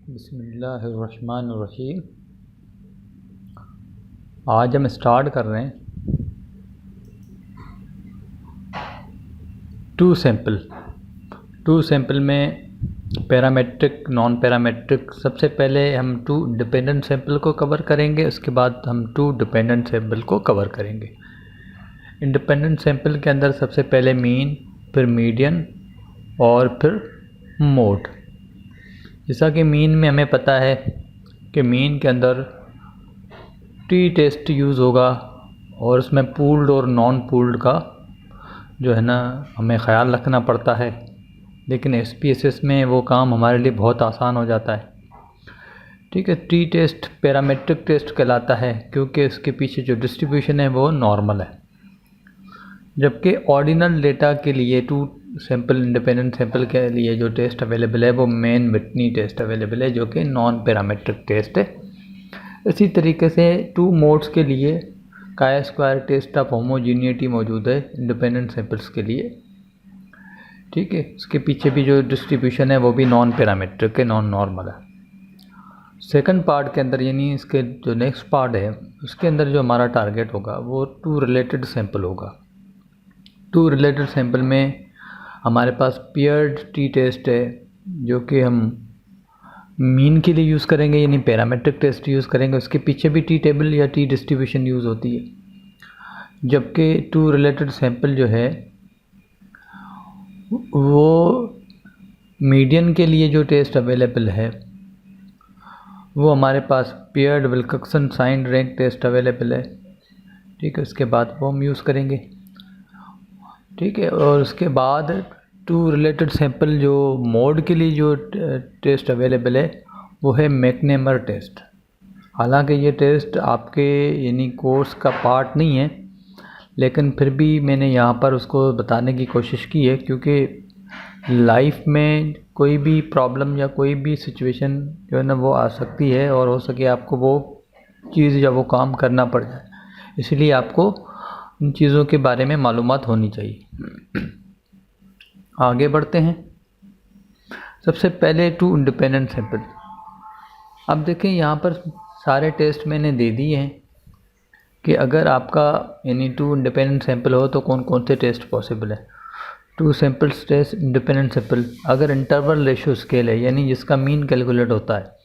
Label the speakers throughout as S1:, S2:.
S1: बिस्मिल्लाहिर्रहमानिर्रहीम। आज हम स्टार्ट कर रहे हैं टू सैंपल में पैरामेट्रिक, नॉन पैरामेट्रिक। सबसे पहले हम टू डिपेंडेंट सैंपल को कवर करेंगे, उसके बाद हम टू डिपेंडेंट सैंपल को कवर करेंगे। इंडिपेंडेंट सैंपल के अंदर सबसे पहले मीन, फिर मीडियन और फिर मोड। जैसा कि मीन में हमें पता है कि मीन के अंदर टी टेस्ट यूज़ होगा और उसमें पूल्ड और नॉन पूल्ड का जो है ना हमें ख़्याल रखना पड़ता है, लेकिन SPSS में वो काम हमारे लिए बहुत आसान हो जाता है। ठीक है, टी टेस्ट पैरामेट्रिक टेस्ट कहलाता है क्योंकि इसके पीछे जो डिस्ट्रीब्यूशन है वो नॉर्मल है, जबकि ऑर्डिनल डेटा के लिए टू सैंपल इंडिपेंडेंट सैंपल के लिए जो टेस्ट अवेलेबल है वो मेन विटनी टेस्ट अवेलेबल है, जो कि नॉन पैरामेट्रिक टेस्ट है। इसी तरीके से टू मोड्स के लिए chi square test of homogeneity मौजूद है इंडिपेंडेंट सैंपल्स के लिए। ठीक है, उसके पीछे भी जो डिस्ट्रीब्यूशन है वो भी नॉन पैरामेट्रिक है, नॉन नॉर्मल है। सेकंड पार्ट के अंदर यानी इसके जो नेक्स्ट पार्ट है उसके अंदर जो हमारा टारगेट होगा वो टू रिलेटेड सैंपल होगा। टू रिलेटेड सैंपल में हमारे पास पेयर्ड टी टेस्ट है जो कि हम मीन के लिए यूज़ करेंगे, यानी पैरामेट्रिक टेस्ट यूज़ करेंगे। उसके पीछे भी टी टेबल या टी डिस्ट्रीब्यूशन यूज़ होती है, जबकि टू रिलेटेड सैंपल जो है वो मीडियन के लिए जो टेस्ट अवेलेबल है वो हमारे पास paired Wilcoxon sign rank test available है। ठीक है, उसके बाद वो हम यूज़ करेंगे। ठीक है, और उसके बाद टू रिलेटेड सैंपल जो मोड के लिए जो टेस्ट अवेलेबल है वो है मैकनेमर टेस्ट। हालांकि ये टेस्ट आपके यानी कोर्स का पार्ट नहीं है, लेकिन फिर भी मैंने यहाँ पर उसको बताने की कोशिश की है क्योंकि लाइफ में कोई भी प्रॉब्लम या कोई भी सिचुएशन जो है ना वो आ सकती है और हो सके आपको वो चीज़ या वो काम करना पड़ जाए, इसलिए आपको इन चीज़ों के बारे में मालूमात होनी चाहिए। आगे बढ़ते हैं। सबसे पहले टू इंडिपेंडेंट सैंपल। अब देखें यहाँ पर सारे टेस्ट मैंने दे दिए हैं कि अगर आपका यानी टू इंडिपेंडेंट सैंपल हो तो कौन कौन से टेस्ट पॉसिबल है। Two samples test independent sample अगर इंटरवल रेशियो स्केल है यानी जिसका मीन कैलकुलेट होता है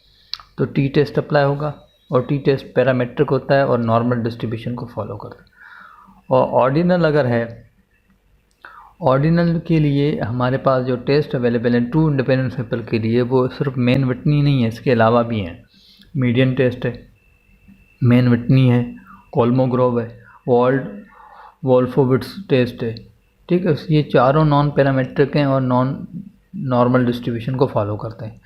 S1: तो टी टेस्ट अप्लाई होगा, और टी टेस्ट पैरामेट्रिक होता है और नॉर्मल डिस्ट्रीब्यूशन को फॉलो करता है। और ऑर्डिनल अगर है, ऑर्डिनल के लिए हमारे पास जो टेस्ट अवेलेबल है टू इंडिपेंडेंट सैंपल के लिए वो सिर्फ मेन विटनी नहीं है, इसके अलावा भी हैं। मीडियन टेस्ट है, मेन विटनी है, कोल्मोग्रोव है, वोल्फोविट्स टेस्ट है। ठीक है, ये चारों नॉन पैरामेट्रिक हैं और नॉन नॉर्मल डिस्ट्रीब्यूशन को फॉलो करते हैं।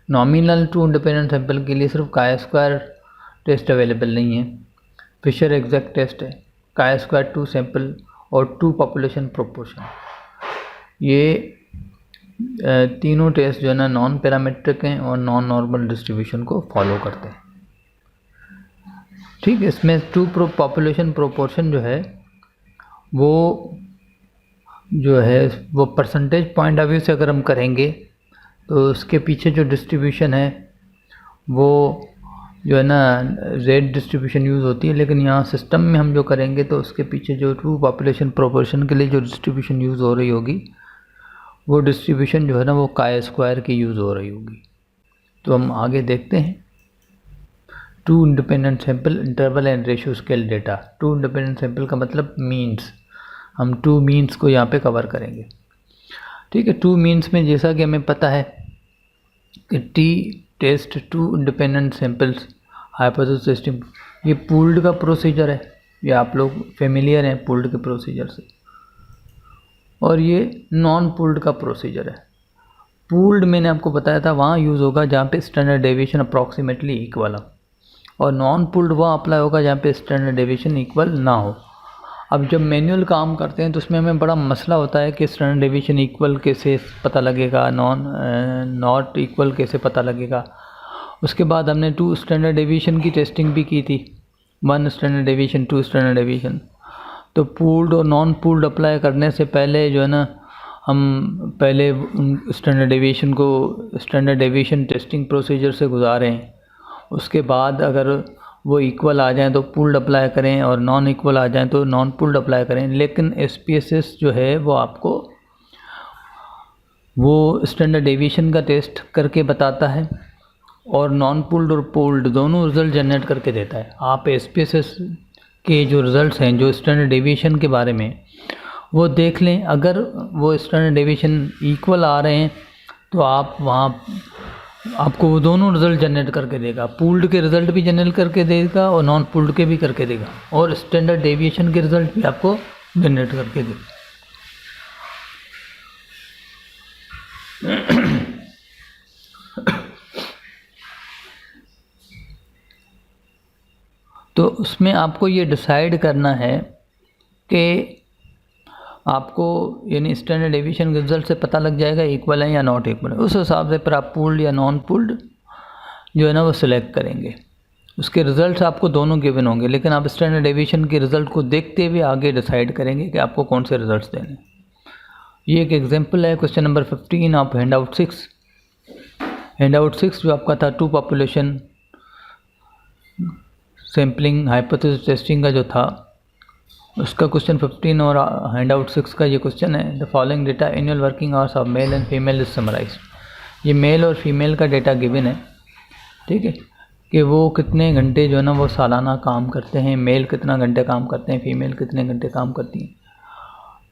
S1: नॉमिनल टू इंडिपेंडेंट सैंपल के लिए सिर्फ काई स्क्वायर टेस्ट अवेलेबल नहीं है, फिशर एग्जैक्ट टेस्ट है, काई स्क्वायर टू सैंपल और टू पॉपुलेशन प्रोपोर्शन। ये तीनों टेस्ट जो है ना नॉन पैरामेट्रिक हैं और नॉन नॉर्मल डिस्ट्रीब्यूशन को फॉलो करते हैं। ठीक है, इसमें टू पॉपुलेशन प्रोपोर्शन जो है वो परसेंटेज पॉइंट ऑफ व्यू से अगर हम करेंगे तो उसके पीछे जो डिस्ट्रीब्यूशन है वो जो है ना रेट डिस्ट्रीब्यूशन यूज़ होती है, लेकिन यहाँ सिस्टम में हम जो करेंगे तो उसके पीछे जो टू पॉपुलेशन प्रोपोर्शन के लिए जो डिस्ट्रीब्यूशन यूज़ हो रही होगी वो डिस्ट्रीब्यूशन जो है ना वो काई स्क्वायर की यूज़ हो रही होगी। तो हम आगे देखते हैं। Two independent sample interval and ratio scale data. Two independent sample का मतलब मीन्स, हम टू मीन्स को यहाँ पे कवर करेंगे। ठीक है, टू मीन्स में जैसा कि हमें पता है कि T test two independent samples hypothesis testing, ये पूल्ड का प्रोसीजर है, ये आप लोग फेमिलियर हैं पूल्ड के प्रोसीजर से, और ये नॉन पूल्ड का प्रोसीजर है। पूल्ड मैंने आपको बताया था वहाँ यूज़ होगा जहाँ पे स्टैंडर्ड डेविएशन अप्रॉक्सीमेटली इक्वल हो, और नॉन पूल्ड वहाँ अप्लाई होगा जहाँ पे स्टैंडर्ड डेविएशन इक्वल ना हो। अब जब मैनुअल काम करते हैं तो उसमें हमें बड़ा मसला होता है कि स्टैंडर्ड डेविएशन इक्वल कैसे पता लगेगा, नॉट इक्वल कैसे पता लगेगा। उसके बाद हमने टू स्टैंडर्ड डेविएशन की टेस्टिंग भी की थी, one standard deviation, two standard deviation. तो पूल्ड और नॉन पूल्ड अप्लाई करने से पहले जो है ना हम पहले स्टैंडर्ड डेविएशन टेस्टिंग प्रोसीजर से गुजारें, उसके बाद अगर वो इक्वल आ जाएं तो पूल्ड अप्लाई करें और नॉन इक्वल आ जाएं तो नॉन पूल्ड अप्लाई करें। लेकिन SPSS जो है वो आपको वो स्टैंडर्ड डेविएशन का टेस्ट करके बताता है और नॉन पूल्ड और पूल्ड दोनों रिज़ल्ट जनरेट करके देता है। आप SPSS के जो रिज़ल्ट्स हैं जो स्टैंडर्ड डेविएशन के बारे में वो देख लें। अगर वो स्टैंडर्ड डेविएशन इक्वल आ रहे हैं तो आप वहाँ आपको वो दोनों रिज़ल्ट जनरेट करके देगा, पूल्ड के रिज़ल्ट भी जनरेट करके देगा और नॉन पूल्ड के भी करके देगा और स्टैंडर्ड डेविएशन के रिज़ल्ट भी आपको जनरेट करके देगा। तो उसमें आपको ये डिसाइड करना है कि आपको यानी स्टैंडर्ड डेविएशन के रिज़ल्ट से पता लग जाएगा इक्वल है या नॉट इक्वल है। उस हिसाब से फिर आप पूल्ड या नॉन पूल्ड जो है ना वो सिलेक्ट करेंगे। उसके रिज़ल्ट्स आपको दोनों गिवन होंगे, लेकिन आप स्टैंडर्ड डेविएशन के रिज़ल्ट को देखते हुए आगे डिसाइड करेंगे कि आपको कौन से रिज़ल्ट्स देने। ये एक एग्जांपल है question number 15 of handout 6। Handout 6 जो आपका था 2 पॉपुलेशन सैम्पलिंग हाइपोथेसिस टेस्टिंग का जो था उसका क्वेश्चन 15 और हैंडआउट 6 का ये क्वेश्चन है। The following data annual working hours of male and female is summarised. ये मेल और फीमेल का डेटा गिवन है, ठीक है, कि वो कितने घंटे जो है ना वो सालाना काम करते हैं, मेल कितना घंटे काम करते हैं, फीमेल कितने घंटे काम करती हैं,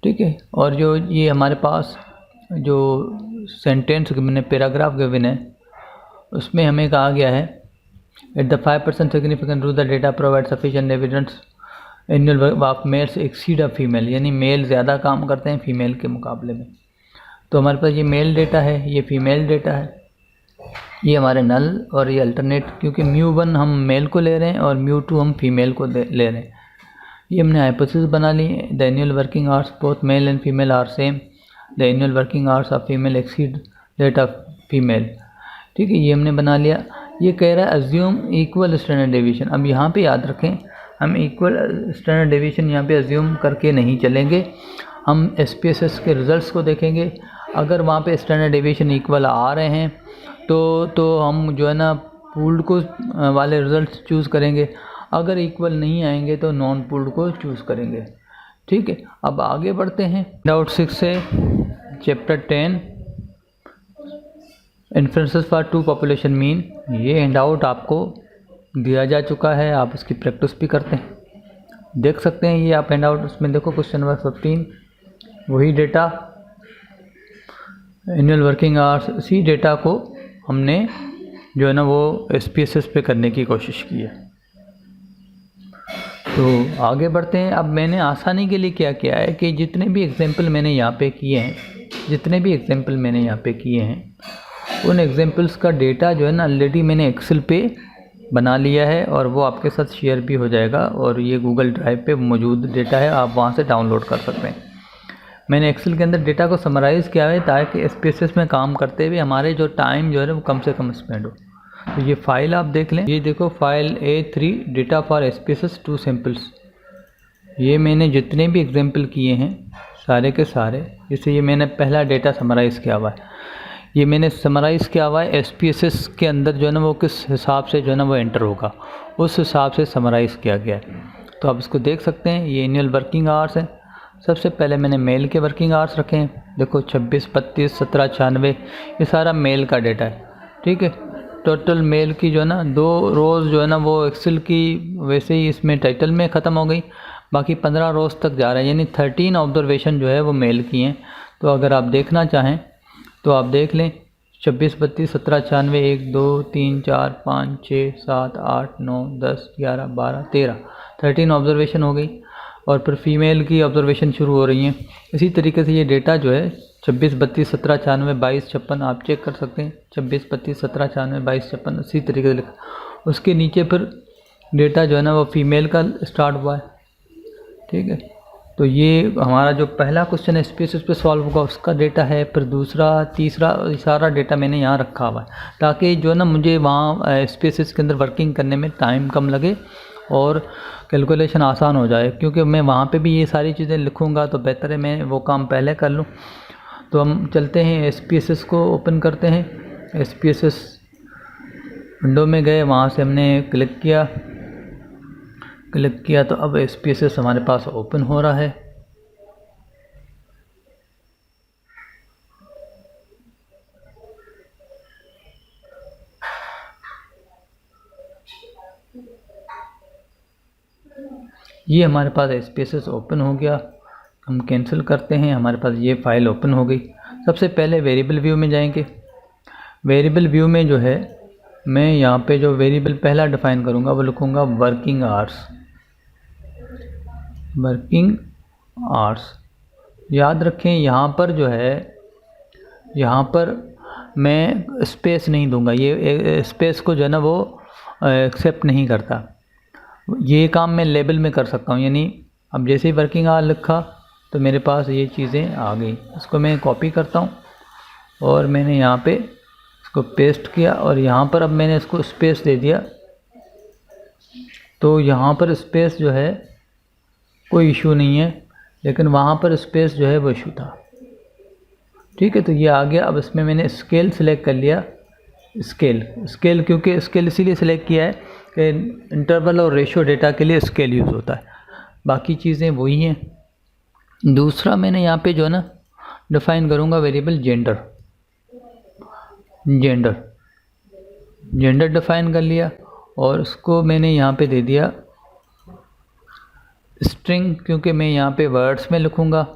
S1: ठीक है। और जो ये हमारे पास जो सेंटेंस गिवन है, पैराग्राफ गिवन है, उसमें हमें कहा गया है at the 5% significant rule the data provide sufficient evidence annual of males exceed of female, यानी मेल ज़्यादा काम करते हैं फीमेल के मुकाबले में। तो हमारे पास ये मेल डेटा है, ये फीमेल डेटा है, ये हमारे नल और ये अल्टरनेट, क्योंकि μ1 हम मेल को ले रहे हैं और μ2 हम फीमेल को ले रहे हैं। ये हमने हाइपोथेसिस बना ली। The annual working hours both male and female are same, the annual working hours of female exceed that of female, ठीक है, ये हमने बना लिया। ये कह रहा है अज्यूम इक्वल स्टैंडर्ड डेविएशन। अब यहाँ पे याद रखें हम इक्वल स्टैंडर्ड डेविएशन यहाँ पे अज्यूम करके नहीं चलेंगे, हम SPSS के रिज़ल्ट्स को देखेंगे। अगर वहाँ पे स्टैंडर्ड डेविएशन इक्वल आ रहे हैं तो हम जो है ना पूल्ड को वाले रिज़ल्ट्स चूज़ करेंगे, अगर इक्वल नहीं आएंगे तो नॉन पूल्ड को चूज़ करेंगे, ठीक है। अब आगे बढ़ते हैं डाउट 6 से chapter 10 inferences for 2 population mean. ये हैंडआउट आपको दिया जा चुका है, आप इसकी प्रैक्टिस भी करते हैं, देख सकते हैं। ये आप हैंडआउट उसमें देखो क्वेश्चन नंबर 15 वही डेटा एनुअल वर्किंग आवर्स, इसी डेटा को हमने जो है ना वो SPSS पे करने की कोशिश की है। तो आगे बढ़ते हैं। अब मैंने आसानी के लिए क्या किया है कि जितने भी एग्जाम्पल मैंने यहाँ पे किए हैं उन एग्जाम्पल्स का डेटा जो है ना ऑलरेडी मैंने एक्सेल पे बना लिया है और वो आपके साथ शेयर भी हो जाएगा और ये गूगल ड्राइव पे मौजूद डेटा है, आप वहाँ से डाउनलोड कर सकते हैं। मैंने एक्सेल के अंदर डेटा को समराइज़ किया है ताकि SPSS में काम करते हुए हमारे जो टाइम जो है वो कम से कम स्पेंड हो। तो ये फ़ाइल आप देख लें, ये देखो file A3 data for SPSS 2 samples. ये मैंने जितने भी एग्जाम्पल किए हैं सारे के सारे, जैसे ये मैंने पहला डेटा समराइज़ किया हुआ है, ये मैंने समराइज़ किया हुआ है SPSS के अंदर जो है ना वो किस हिसाब से जो है ना वो एंटर होगा उस हिसाब से समराइज़ किया गया है। तो आप इसको देख सकते हैं। ये एनुअल वर्किंग आवर्स है। सबसे पहले मैंने मेल के वर्किंग आवर्स रखे हैं, देखो 26, 32, 17, 96, ये सारा मेल का डेटा है, ठीक है। टोटल मेल की जो है ना 2 रोज़ जो है ना वो एक्सेल की वैसे ही इसमें टाइटल में ख़त्म हो गई, बाकी 15 रोज़ तक जा रहा है, यानी 13 ऑब्जर्वेशन जो है वो मेल की हैं। तो अगर आप देखना चाहें तो आप देख लें 26, 32, 17, 96, 1, 2, 3, 4, 5, 6, 7, 8, 9, 10, 11, 12, 13 ऑब्जर्वेशन हो गई और फिर फीमेल की ऑब्जर्वेशन शुरू हो रही हैं। इसी तरीके से ये डेटा जो है 26, 32, 17, 96, 22, 56 आप चेक कर सकते हैं। 26, 32, 17, 96, 22, 56 इसी तरीके से लिखा। उसके नीचे फिर डेटा जो है ना वो फीमेल का स्टार्ट हुआ है, ठीक है। तो ये हमारा जो पहला क्वेश्चन है SPSS पे सॉल्व होगा उसका डेटा है, फिर दूसरा, तीसरा, सारा डेटा मैंने यहाँ रखा हुआ है ताकि जो है ना मुझे वहाँ SPSS के अंदर वर्किंग करने में टाइम कम लगे और कैलकुलेशन आसान हो जाए, क्योंकि मैं वहाँ पे भी ये सारी चीज़ें लिखूँगा तो बेहतर है मैं वो काम पहले कर लूँ। तो हम चलते हैं SPSS को ओपन करते हैं। SPSS विंडो में गए, वहाँ से हमने क्लिक किया तो अब SPSS हमारे पास ओपन हो रहा है। ये हमारे पास SPSS ओपन हो गया। हम कैंसिल करते हैं, हमारे पास ये फ़ाइल ओपन हो गई। सबसे पहले वेरिएबल व्यू में जाएंगे। वेरिएबल व्यू में जो है मैं यहाँ पे जो वेरिएबल पहला डिफ़ाइन करूँगा वो लिखूँगा वर्किंग आवर्स। याद रखें यहाँ पर जो है, यहाँ पर मैं स्पेस नहीं दूंगा, ये स्पेस को जो है ना वो एक्सेप्ट नहीं करता। ये काम मैं लेबल में कर सकता हूँ, यानी अब जैसे ही वर्किंग आवर लिखा तो मेरे पास ये चीज़ें आ गई। इसको मैं कॉपी करता हूँ और मैंने यहाँ पे इसको पेस्ट किया और यहाँ पर अब मैंने इसको स्पेस दे दिया। तो यहाँ पर स्पेस जो है कोई इशू नहीं है, लेकिन वहाँ पर स्पेस जो है वो इशू था। ठीक है, तो ये आ गया। अब इसमें मैंने स्केल सिलेक्ट कर लिया। स्केल क्योंकि स्केल इसीलिए सिलेक्ट किया है कि इंटरवल और रेशियो डेटा के लिए स्केल यूज़ होता है, बाकी चीज़ें वही हैं। दूसरा मैंने यहाँ पे जो है ना डिफ़ाइन करूँगा वेरिएबल जेंडर डिफ़ाइन कर लिया और उसको मैंने यहाँ पे दे दिया स्ट्रिंग, क्योंकि मैं यहाँ पे वर्ड्स में लिखूँगा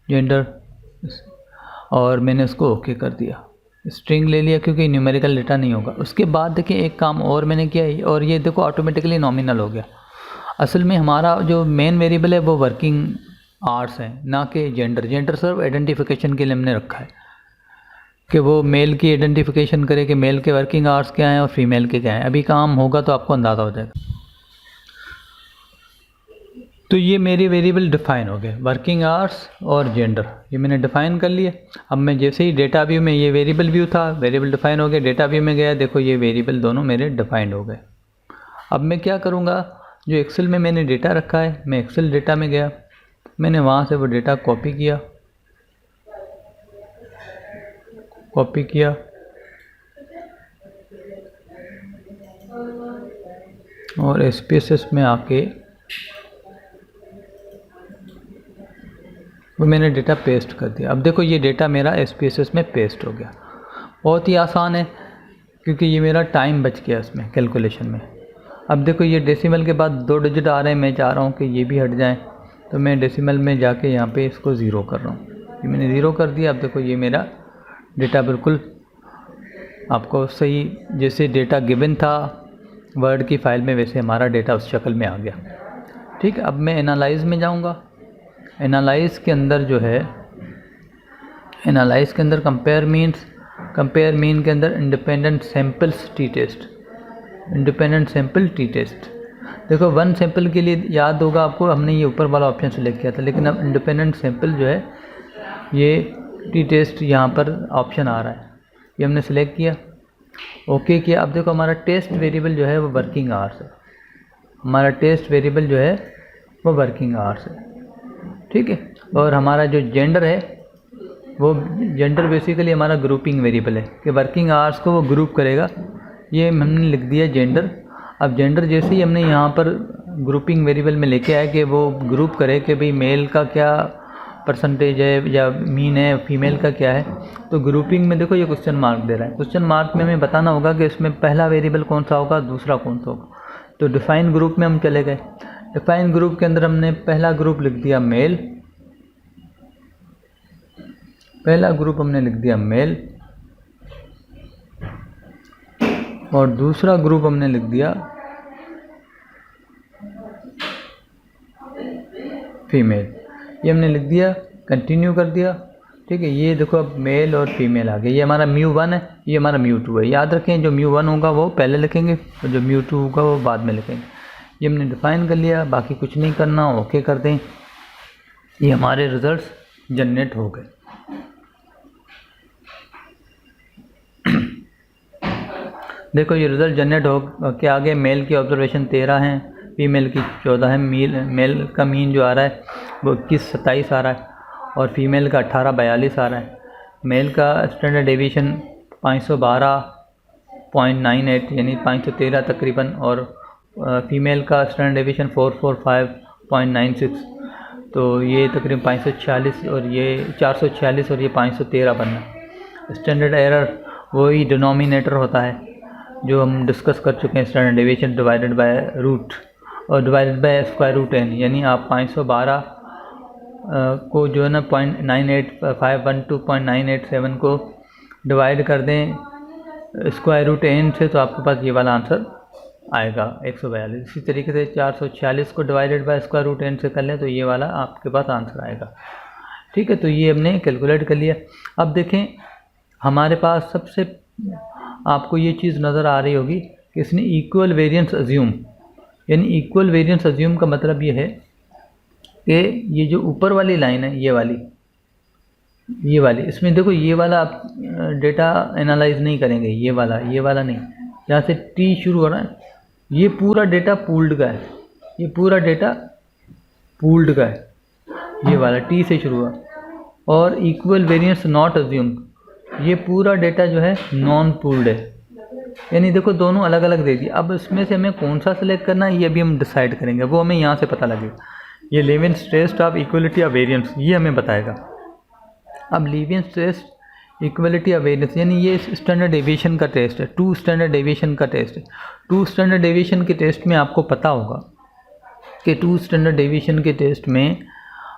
S1: जेंडर, और मैंने उसको ओके कर दिया। स्ट्रिंग ले लिया क्योंकि न्यूमेरिकल डेटा नहीं होगा। उसके बाद देखिए एक काम और मैंने किया है, और ये देखो ऑटोमेटिकली नॉमिनल हो गया। असल में हमारा जो मेन वेरिएबल है वो वर्किंग आवर्स है, ना कि जेंडर सिर्फ आइडेंटिफिकेशन के लिए हमने रखा है कि वो मेल की आइडेंटिफिकेशन करे कि मेल के वर्किंग आवर्स क्या हैं और फीमेल के क्या हैं। अभी काम होगा तो आपको अंदाज़ा हो जाएगा। तो ये मेरी वेरिएबल डिफ़ाइन हो गए, वर्किंग आवर्स और जेंडर, ये मैंने डिफ़ाइन कर लिए। अब मैं जैसे ही डेटा व्यू में, ये वेरिएबल व्यू था, वेरिएबल डिफ़ाइन हो गया, डेटा व्यू में गया, देखो ये वेरिएबल दोनों मेरे डिफ़ाइंड हो गए। अब मैं क्या करूँगा, जो एक्सेल में मैंने डेटा रखा है, मैं एक्सेल डेटा में गया, मैंने वहाँ से वो डेटा कॉपी किया और SPSS में आके वो मैंने डेटा पेस्ट कर दिया। अब देखो ये डेटा मेरा SPSS में पेस्ट हो गया। बहुत ही आसान है क्योंकि ये मेरा टाइम बच गया इसमें कैलकुलेशन में। अब देखो ये डेसिमल के बाद 2 डिजिट आ रहे हैं, मैं चाह रहा हूँ कि ये भी हट जाएं, तो मैं डेसिमल में जाके यहाँ पे इसको ज़ीरो कर रहा हूँ। ये मैंने ज़ीरो कर दिया। अब देखो ये मेरा डेटा बिल्कुल आपको सही, जैसे डेटा गिवन था वर्ड की फ़ाइल में, वैसे हमारा डेटा उस शक्ल में आ गया। ठीक है, अब मैं एनालाइज़ में जाऊँगा। एनालाइज़ के अंदर जो है, एनालाइज़ के अंदर कंपेयर मीन के अंदर इंडिपेंडेंट सैम्पल टी टेस्ट। देखो 1 सैंपल के लिए याद होगा आपको, हमने ये ऊपर वाला ऑप्शन सेलेक्ट किया था, लेकिन अब इंडिपेंडेंट सैंपल जो है ये टी टेस्ट यहाँ पर ऑप्शन आ रहा है, ये हमने सेलेक्ट किया, ओके किया। अब देखो हमारा टेस्ट वेरिएबल जो है वो वर्किंग आवर्स है, हमारा टेस्ट वेरिएबल जो है वो वर्किंग आवर्स है। ठीक है, और हमारा जो जेंडर है वो जेंडर बेसिकली हमारा ग्रुपिंग वेरिएबल है कि वर्किंग आवर्स को वो ग्रुप करेगा। ये हमने लिख दिया जेंडर। अब जेंडर जैसे ही हमने यहाँ पर ग्रुपिंग वेरिएबल में लेके आए कि वो ग्रुप करे कि भाई मेल का क्या परसेंटेज है या मीन है, फीमेल का क्या है, तो ग्रुपिंग में देखो ये क्वेश्चन मार्क दे रहा है। क्वेश्चन मार्क में हमें बताना होगा कि इसमें पहला वेरिएबल कौन सा होगा, दूसरा कौन सा होगा। तो डिफ़ाइन ग्रुप में हम चले गए। डिफ़ाइन ग्रुप के अंदर हमने पहला ग्रुप लिख दिया मेल, और दूसरा ग्रुप हमने लिख दिया फीमेल, ये हमने लिख दिया, कंटिन्यू कर दिया। ठीक है, ये देखो अब मेल और फीमेल आ गया। ये हमारा μ1 है, ये हमारा μ2 है। याद रखें जो μ1 होगा वो पहले लिखेंगे और जो μ2 होगा वो बाद में लिखेंगे। ये हमने डिफ़ाइन कर लिया, बाकी कुछ नहीं करना, ओके कर दें। ये हमारे रिज़ल्ट्स जनरेट हो गए। देखो ये रिज़ल्ट जनरेट हो के आगे मेल की ऑब्जर्वेशन 13 हैं, फीमेल की 14 है। मेल का मीन जो आ रहा है वो 21-27 आ रहा है और फीमेल का 18-42 आ रहा है। मेल का स्टैंडर्ड डेविएशन 512.98 यानी 513 तकरीबन, और फीमेल का स्टैंडर्ड डेविएशन 445.96, तो ये तकरीबन 546 और ये 446 और ये 513 बनना। स्टैंडर्ड एरर वही डिनोमिनेटर होता है जो हम डिस्कस कर चुके हैं, standard deviation divided by root और divided by square root n, यानी आप 512 को जो है ना 0.98512.987 को डिवाइड कर दें स्क्वायर रूट n से, तो आपके पास ये वाला आंसर आएगा 142। इसी तरीके से 446 को divided by square root n से कर लें तो ये वाला आपके पास आंसर आएगा। ठीक है, तो ये हमने कैलकुलेट कर लिया। अब देखें हमारे पास सबसे आपको ये चीज़ नज़र आ रही होगी कि इसने इक्वल वेरिएंस अज्यूम, यानी इक्वल वेरिएंस अज्यूम का मतलब ये है कि ये जो ऊपर वाली लाइन है ये वाली, इसमें देखो ये वाला आप डेटा एनालाइज नहीं करेंगे, ये वाला नहीं, जहाँ से टी शुरू हो रहा है ये पूरा डेटा पूल्ड का है, ये पूरा डेटा पूल्ड का है, ये वाला टी से शुरू हुआ। और इक्वल वेरिएंस नॉट अज्यूम, ये पूरा डेटा जो है नॉन पूल्ड है, यानी देखो दोनों अलग अलग दे दी। अब इसमें से हमें कौन सा सिलेक्ट करना है ये अभी हम डिसाइड करेंगे, वो हमें यहाँ से पता लगेगा। ये Levene's test of equality of variance ये हमें बताएगा। अब Levene's test equality of variance यानी ये स्टैंडर्ड डेविएशन का टेस्ट है, 2 स्टैंडर्ड डेविएशन का टेस्ट है। 2 स्टैंडर्ड डेविएशन के टेस्ट में आपको पता होगा कि 2 स्टैंडर्ड डेविएशन के टेस्ट में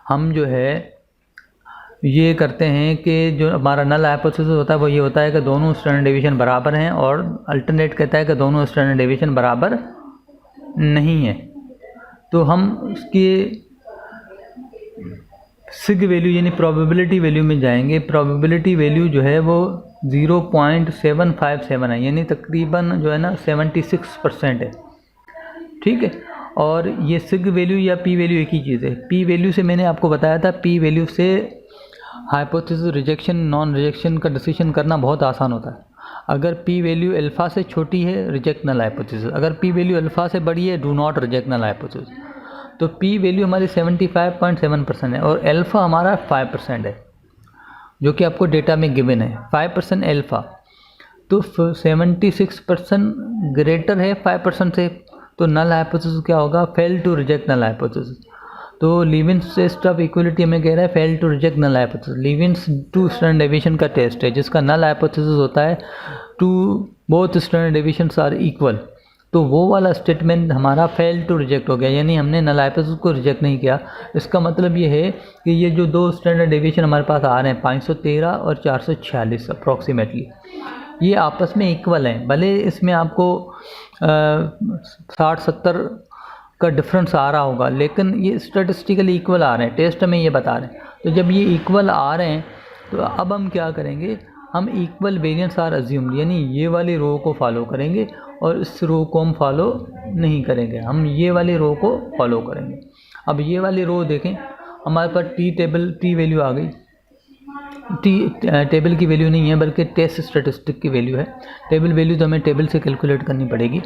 S1: हम जो है ये करते हैं कि जो हमारा नल हाइपोथेसिस होता है वो ये होता है कि दोनों स्टैंडर्ड डेविएशन बराबर हैं, और अल्टरनेट कहता है कि दोनों स्टैंडर्ड डेविएशन बराबर नहीं है। तो हम उसकी सिग वैल्यू यानी प्रोबेबिलिटी वैल्यू में जाएंगे। प्रोबेबिलिटी वैल्यू जो है वो 0.757 है, यानी तकरीबन जो है ना 76% है। ठीक है, और ये सिग वैल्यू या पी वैल्यू एक ही चीज़ है। पी वैल्यू से मैंने आपको बताया था, पी वैल्यू से हाइपोथेसिस रिजेक्शन नॉन रिजेक्शन का डिसीजन करना बहुत आसान होता है। अगर पी वैल्यू अल्फ़ा से छोटी है रिजेक्ट नल हाइपोथेसिस, अगर पी वैल्यू अल्फ़ा से बड़ी है do not reject null hypothesis. तो पी वैल्यू हमारी 75.7% है और अल्फ़ा हमारा 5% है, जो कि आपको डेटा में गिवन है 5% अल्फ़ा। तो 76% ग्रेटर है 5% से, तो नल हाइपोथेसिस क्या होगा, fail to reject null hypothesis. तो लीवियंस टेस्ट ऑफ इक्वलिटी हमें कह रहा है fail to reject null hypothesis. Levene's 2 standard deviation का टेस्ट है जिसका नल हाइपोथेसिस होता है two both standard deviations are equal. तो वो वाला स्टेटमेंट हमारा फेल टू रिजेक्ट हो गया, यानी हमने नल हाइपोथेसिस को रिजेक्ट नहीं किया। इसका मतलब ये है कि ये जो 2 स्टैंडर्ड डेविएशन हमारे पास आ रहे हैं 513 और 446 अप्रॉक्सीमेटली, ये आपस में इक्वल हैं। भले इसमें आपको 60-70 का डिफरेंस आ रहा होगा, लेकिन ये स्टैटिस्टिकली इक्वल आ रहे हैं, टेस्ट में ये बता रहे हैं। तो जब ये इक्वल आ रहे हैं तो अब हम क्या करेंगे, हम इक्वल वेरिएंस आर अज्यूम्ड, यानी ये वाली रो को फॉलो करेंगे और इस रो को हम फॉलो नहीं करेंगे, हम ये वाली रो को फॉलो करेंगे। अब ये वाली रो देखें, हमारे पास टी वैल्यू आ गई। टेबल की वैल्यू नहीं है बल्कि टेस्ट स्टैटिस्टिक की वैल्यू है। टेबल वैल्यू तो हमें टेबल से कैलकुलेट करनी पड़ेगी।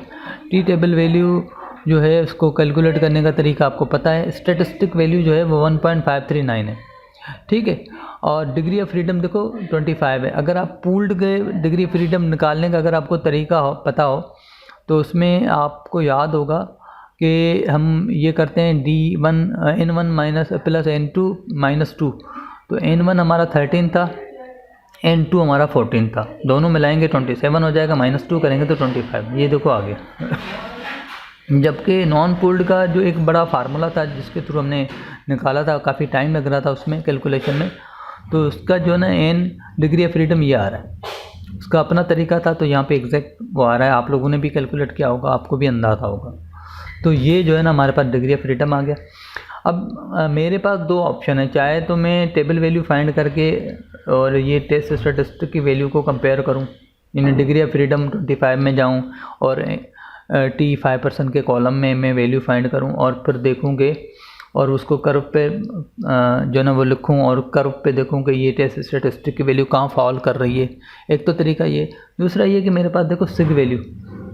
S1: टी टेबल वैल्यू जो है उसको कैलकुलेट करने का तरीका आपको पता है। स्टैटिस्टिक वैल्यू जो है वो 1.539 है। ठीक है, और डिग्री ऑफ फ्रीडम देखो 25 है। अगर आप पूल्ड के डिग्री ऑफ फ्रीडम निकालने का अगर आपको तरीका हो पता हो तो उसमें आपको याद होगा कि हम ये करते हैं n1 minus plus n2 minus 2। तो n1 हमारा 13 था, n2 हमारा 14 था, दोनों मिलाएंगे 27 हो जाएगा, -2 करेंगे तो 25। ये देखो आ गया। जबकि नॉन पूल्ड का जो एक बड़ा फार्मूला था जिसके थ्रू हमने निकाला था, काफ़ी टाइम लग रहा था उसमें कैलकुलेशन में, तो उसका जो ना n डिग्री ऑफ फ्रीडम ये आ रहा है। उसका अपना तरीका था, तो यहाँ पे एग्जैक्ट वो आ रहा है। आप लोगों ने भी कैलकुलेट किया होगा, आपको भी अंदाज़ा होगा। तो ये जो है ना हमारे पास डिग्री ऑफ फ्रीडम आ गया। अब मेरे पास 2 ऑप्शन है, चाहे तो मैं टेबल वैल्यू फाइंड करके और ये टेस्ट स्टैटिस्टिक की वैल्यू को कंपेयर करूँ, यानी डिग्री ऑफ फ्रीडम 25 में जाऊँ और टी 5% के कॉलम में मैं वैल्यू फाइंड करूं और फिर देखूंगे और उसको कर्व पे जो ना वो लिखूं और कर्व पे देखूं कि ये टेस्ट स्टैटिस्टिक की वैल्यू कहाँ फॉल कर रही है। एक तो तरीका ये। दूसरा ये कि मेरे पास देखो सिग वैल्यू,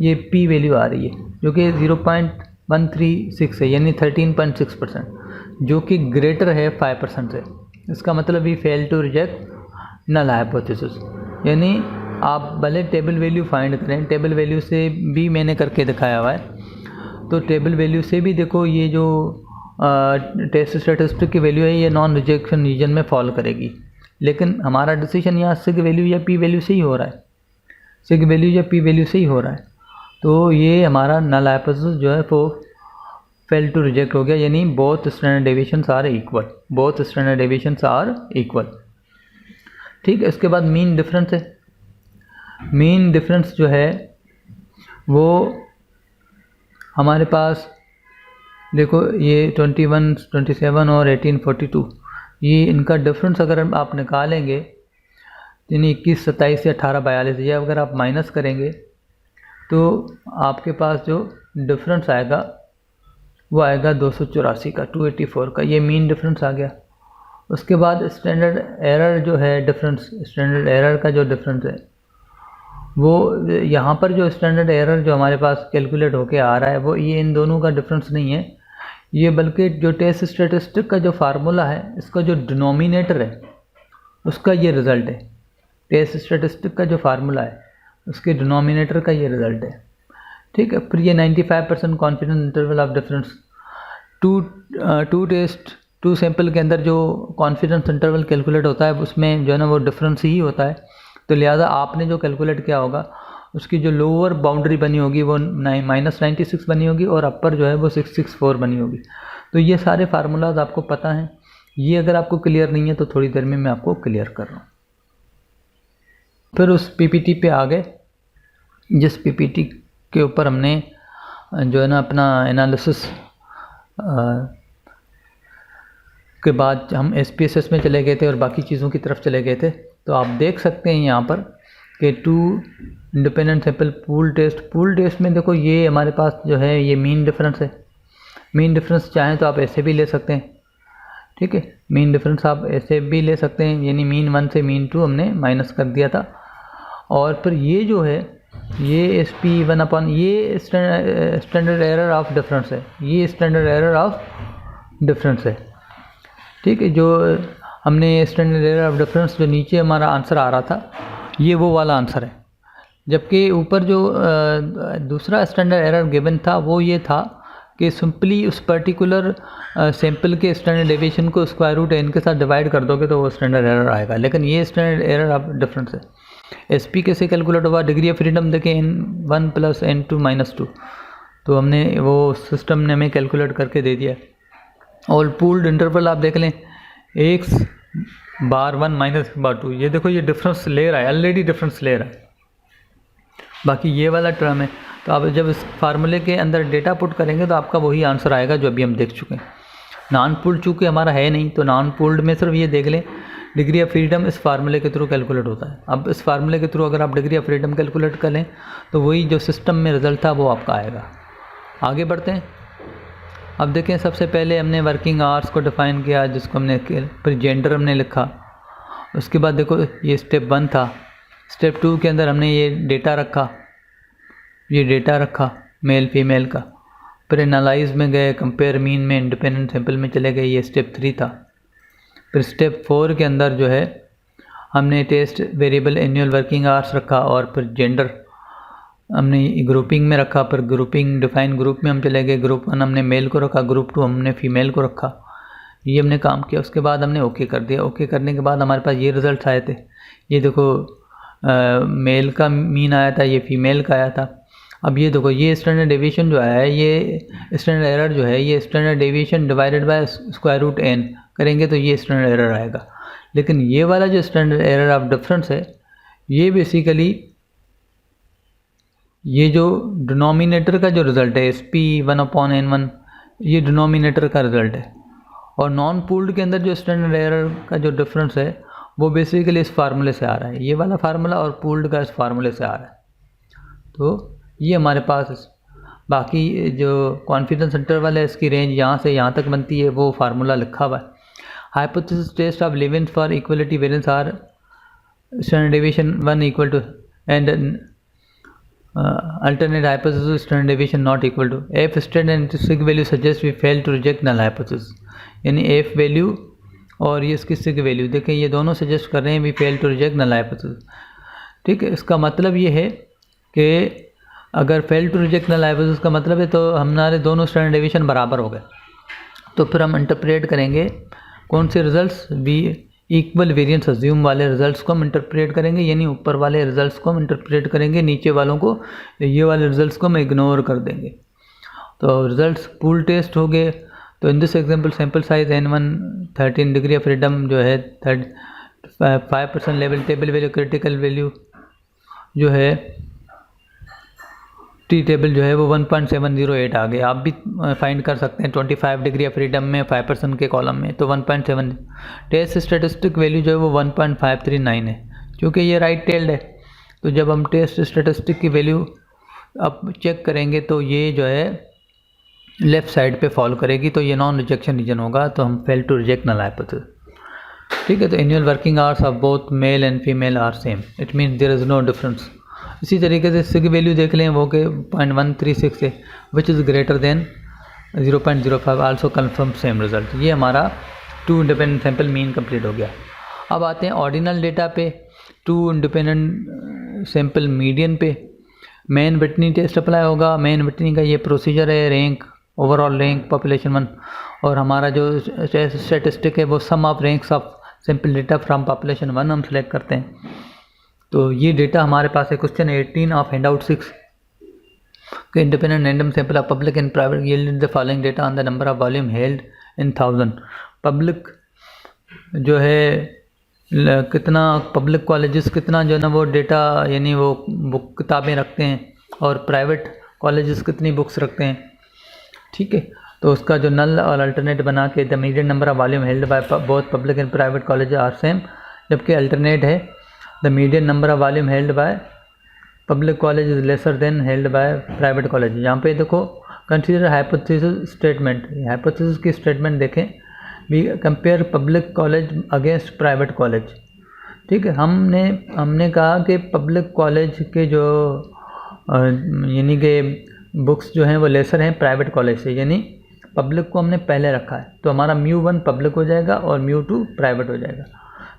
S1: ये पी वैल्यू आ रही है जो कि 0.136 है, यानी 13.6%, जो कि ग्रेटर है 5% से। इसका मतलब भी fail to reject null hypothesis. यानी आप भले टेबल वैल्यू फाइंड करें, टेबल वैल्यू से भी मैंने करके दिखाया हुआ है, तो टेबल वैल्यू से भी देखो ये जो टेस्ट स्टैटिस्टिक की वैल्यू है ये नॉन रिजेक्शन रीजन में फॉल करेगी, लेकिन हमारा डिसीजन यहाँ सिग वैल्यू या पी वैल्यू से ही हो रहा है, सिग वैल्यू या पी वैल्यू से ही हो रहा है, तो ये हमारा नल हाइपोथेसिस जो है वो फेल टू रिजेक्ट हो गया। यानी both standard deviations are equal, both standard deviations are equal. ठीक है, इसके बाद मीन डिफरेंस है। मीन डिफरेंस जो है वो हमारे पास देखो ये 21, 27 और 18, 42 ये इनका डिफरेंस अगर आप निकालेंगे, यानी 21, 27 या 18, 42 ये अगर आप माइनस करेंगे तो आपके पास जो डिफरेंस आएगा वो आएगा 284 का, 284 का, ये मीन डिफरेंस आ गया। उसके बाद स्टैंडर्ड एरर जो है डिफरेंस, स्टैंडर्ड एरर का जो डिफरेंस है वो यहाँ पर जो स्टैंडर्ड एरर जो हमारे पास कैलकुलेट होके आ रहा है वो ये इन दोनों का डिफरेंस नहीं है, ये बल्कि जो टेस्ट स्टैटिस्टिक का जो फार्मूला है इसका जो डिनोमिनेटर है उसका ये रिज़ल्ट है। टेस्ट स्टैटिस्टिक का जो फार्मूला है उसके डिनोमिनेटर का ये रिज़ल्ट है। ठीक है, फिर ये 95% confidence interval of difference, two sample के अंदर जो कॉन्फिडेंस इंटरवल कैलकुलेट होता है उसमें जो है ना वो डिफरेंस ही होता है, तो लिहाजा आपने जो कैलकुलेट किया होगा उसकी जो लोअर बाउंड्री बनी होगी वो -96 बनी होगी और अपर जो है वो 664 बनी होगी। तो ये सारे फार्मूलाज आपको पता हैं, ये अगर आपको क्लियर नहीं है तो थोड़ी देर में मैं आपको क्लियर कर रहा हूँ। फिर उस पीपीटी पे आ गए जिस पीपीटी के ऊपर हमने जो है ना अपना एनालिसिस के बाद हम SPSS में चले गए थे और बाकी चीज़ों की तरफ चले गए थे। तो आप देख सकते हैं यहाँ पर कि 2 इंडिपेंडेंट सैंपल पूल टेस्ट में देखो ये हमारे पास जो है ये मीन डिफरेंस है। मीन डिफरेंस चाहें तो आप ऐसे भी ले सकते हैं, ठीक है, मीन डिफरेंस आप ऐसे भी ले सकते हैं, यानी मीन 1 से मीन 2 हमने माइनस कर दिया था। और फिर ये जो है ये SP1 ये स्टैंडर्ड एरर ऑफ डिफरेंस है, ये स्टैंडर्ड एरर ऑफ डिफरेंस है। ठीक है, जो हमने स्टैंडर्ड एरर ऑफ डिफरेंस जो नीचे हमारा आंसर आ रहा था ये वो वाला आंसर है, जबकि ऊपर जो दूसरा स्टैंडर्ड एरर गिवन था वो ये था कि सिंपली उस पर्टिकुलर सैंपल के स्टैंडर्ड डेविएशन को √n के साथ डिवाइड कर दोगे तो वो स्टैंडर्ड एरर आएगा, लेकिन ये स्टैंडर्ड एरर ऑफ डिफरेंस है। SP कैसे कैलकुलेट हुआ, डिग्री ऑफ फ्रीडम देखें n1 + n2 - 2, तो हमने वो सिस्टम ने हमें कैलकुलेट करके दे दिया। और पूल्ड इंटरवल आप देख लें x बार 1 - बार 2, ये देखो ये डिफरेंस ले रहा है, ऑलरेडी डिफरेंस ले रहा है, बाकी ये वाला टर्म है। तो आप जब इस फार्मूले के अंदर डेटा पुट करेंगे तो आपका वही आंसर आएगा जो अभी हम देख चुके हैं। नॉन पूल्ड चूँकि हमारा है नहीं तो नॉन पूल्ड में सिर्फ ये देख लें डिग्री ऑफ फ्रीडम इस फार्मूले के थ्रू कैलकुलेट होता है। अब इस फार्मूले के थ्रू अगर आप डिग्री ऑफ फ्रीडम कैलकुलेट करें तो वही जो सिस्टम में रिजल्ट था वो आपका आएगा। आगे बढ़ते हैं। अब देखें, सबसे पहले हमने वर्किंग आवर्स को डिफ़ाइन किया जिसको हमने फिर जेंडर हमने लिखा। उसके बाद देखो ये स्टेप 1 था, स्टेप 2 के अंदर हमने ये डेटा रखा, ये डेटा रखा मेल फीमेल का, फिर एनालाइज में गए, कंपेयर मीन में, इंडिपेंडेंट सैंपल में चले गए, ये स्टेप 3 था। फिर स्टेप 4 के अंदर जो है हमने test variable annual working hours रखा और फिर जेंडर हमने ग्रुपिंग में रखा, फिर ग्रुपिंग डिफाइन ग्रुप में हम चले गए, ग्रुप 1 हमने मेल को रखा, ग्रुप 2 हमने फीमेल को रखा, ये हमने काम किया। उसके बाद हमने ओके कर दिया। ओके करने के बाद हमारे पास ये रिज़ल्ट आए थे, ये देखो मेल का मीन आया था, ये फीमेल का आया था। अब ये देखो ये स्टैंडर्ड डेविएशन जो आया है, ये स्टैंडर्ड एरर जो है, ये standard deviation divided bye √n करेंगे तो ये स्टैंडर्ड एरर आएगा। लेकिन ये वाला जो स्टैंडर्ड एरर ऑफ डिफरेंस है ये बेसिकली ये जो डिनोमिनेटर का जो रिज़ल्ट है SP1/n1 ये डिनोमिनेटर का रिज़ल्ट है, और नॉन पूल्ड के अंदर जो स्टैंडर्ड एरर का जो डिफरेंस है वो बेसिकली इस फार्मूले से आ रहा है, ये वाला फार्मूला, और पूल्ड का इस फार्मूले से आ रहा है। तो ये हमारे पास बाकी जो कॉन्फिडेंस इंटरवल है इसकी रेंज यहाँ से यहाँ तक बनती है, वो फार्मूला लिखा हुआ है। Hypothesis test of Levene's for equality variance are standard deviation 1 equal to and alternate hypothesis standard deviation not equal to f standard and sig value suggest we fail to reject null hypothesis, यानी f value और ये इसकी सिग value देखें, ये दोनों suggest कर रहे हैं we fail to reject null hypothesis. ठीक है, इसका मतलब ये है कि अगर fail to reject null hypothesis का मतलब है तो हमारे दोनों स्टैंडर्ड डेविएशन बराबर हो गए। तो फिर हम इंटरप्रेट करेंगे कौन से results, we equal variance assume वाले रिजल्ट्स को हम इंटरप्रेट करेंगे, यानी ऊपर वाले रिजल्ट्स को हम इंटरप्रेट करेंगे, नीचे वालों को, ये वाले रिजल्ट्स को हम इग्नोर कर देंगे। तो रिजल्ट्स पूल टेस्ट हो गए। तो in this example sample size N1 13 degree of freedom जो है 5% level table value, critical value जो है टी टेबल जो है वो 1.708 आ गए। आप भी फाइंड कर सकते हैं 25 डिग्री ऑफ फ्रीडम में 5% के कॉलम में, तो 1.7। टेस्ट स्टेटिस्टिक वैल्यू जो है वो 1.539 है, क्योंकि ये राइट टेल्ड है। तो जब हम टेस्ट स्टेटिस्टिक की वैल्यू अब चेक करेंगे तो ये जो है लेफ्ट साइड पे फॉलो करेगी, तो ये नॉन रिजेक्शन रीजन होगा, तो हम fail to reject null hypothesis. ठीक है, तो annual working hours of both male and female are same, it means there is no difference. इसी तरीके से सिग वैल्यू देख लें, वो के 0.136 है, which is greater than 0.05, also confirm same result. ये हमारा 2 इंडिपेंडेंट सैंपल मीन कंप्लीट हो गया। अब आते हैं ऑर्डिनल डेटा पे, 2 इंडिपेंडेंट सैंपल मीडियन पे। मेन विटनी टेस्ट अप्लाई होगा। मेन विटनी का ये प्रोसीजर है, रैंक, ओवरऑल रैंक, पॉपुलेशन 1, और हमारा जो स्टेटिस्टिक है वो sum of ranks of sample data from population 1 हम सेलेक्ट करते हैं। तो ये डेटा हमारे पास है। क्वेश्चन 18 ऑफ हैंडआउट 6 के independent random sample of public and private yielded the following data on the number of volume held in 1000। Public जो है कितना, पब्लिक कॉलेजेस कितना जो है ना वो डेटा यानी वो बुक किताबें रखते हैं, और प्राइवेट कॉलेजेस कितनी बुक्स रखते हैं। ठीक है, तो उसका जो नल और अल्टरनेट बना के the median number of volume held by both public and private college are same, जबकि अल्टरनेट है the median number of volume held by public college is lesser than held by private college. यहाँ पे देखो consider hypothesis statement, hypothesis की statement देखें, we compare public college against private college. ठीक है, हमने कहा कि पब्लिक कॉलेज के जो यानी कि बुक्स जो हैं वो लेसर हैं प्राइवेट कॉलेज से, यानी पब्लिक को हमने पहले रखा है, तो हमारा μ1 पब्लिक हो जाएगा और μ2 प्राइवेट हो जाएगा।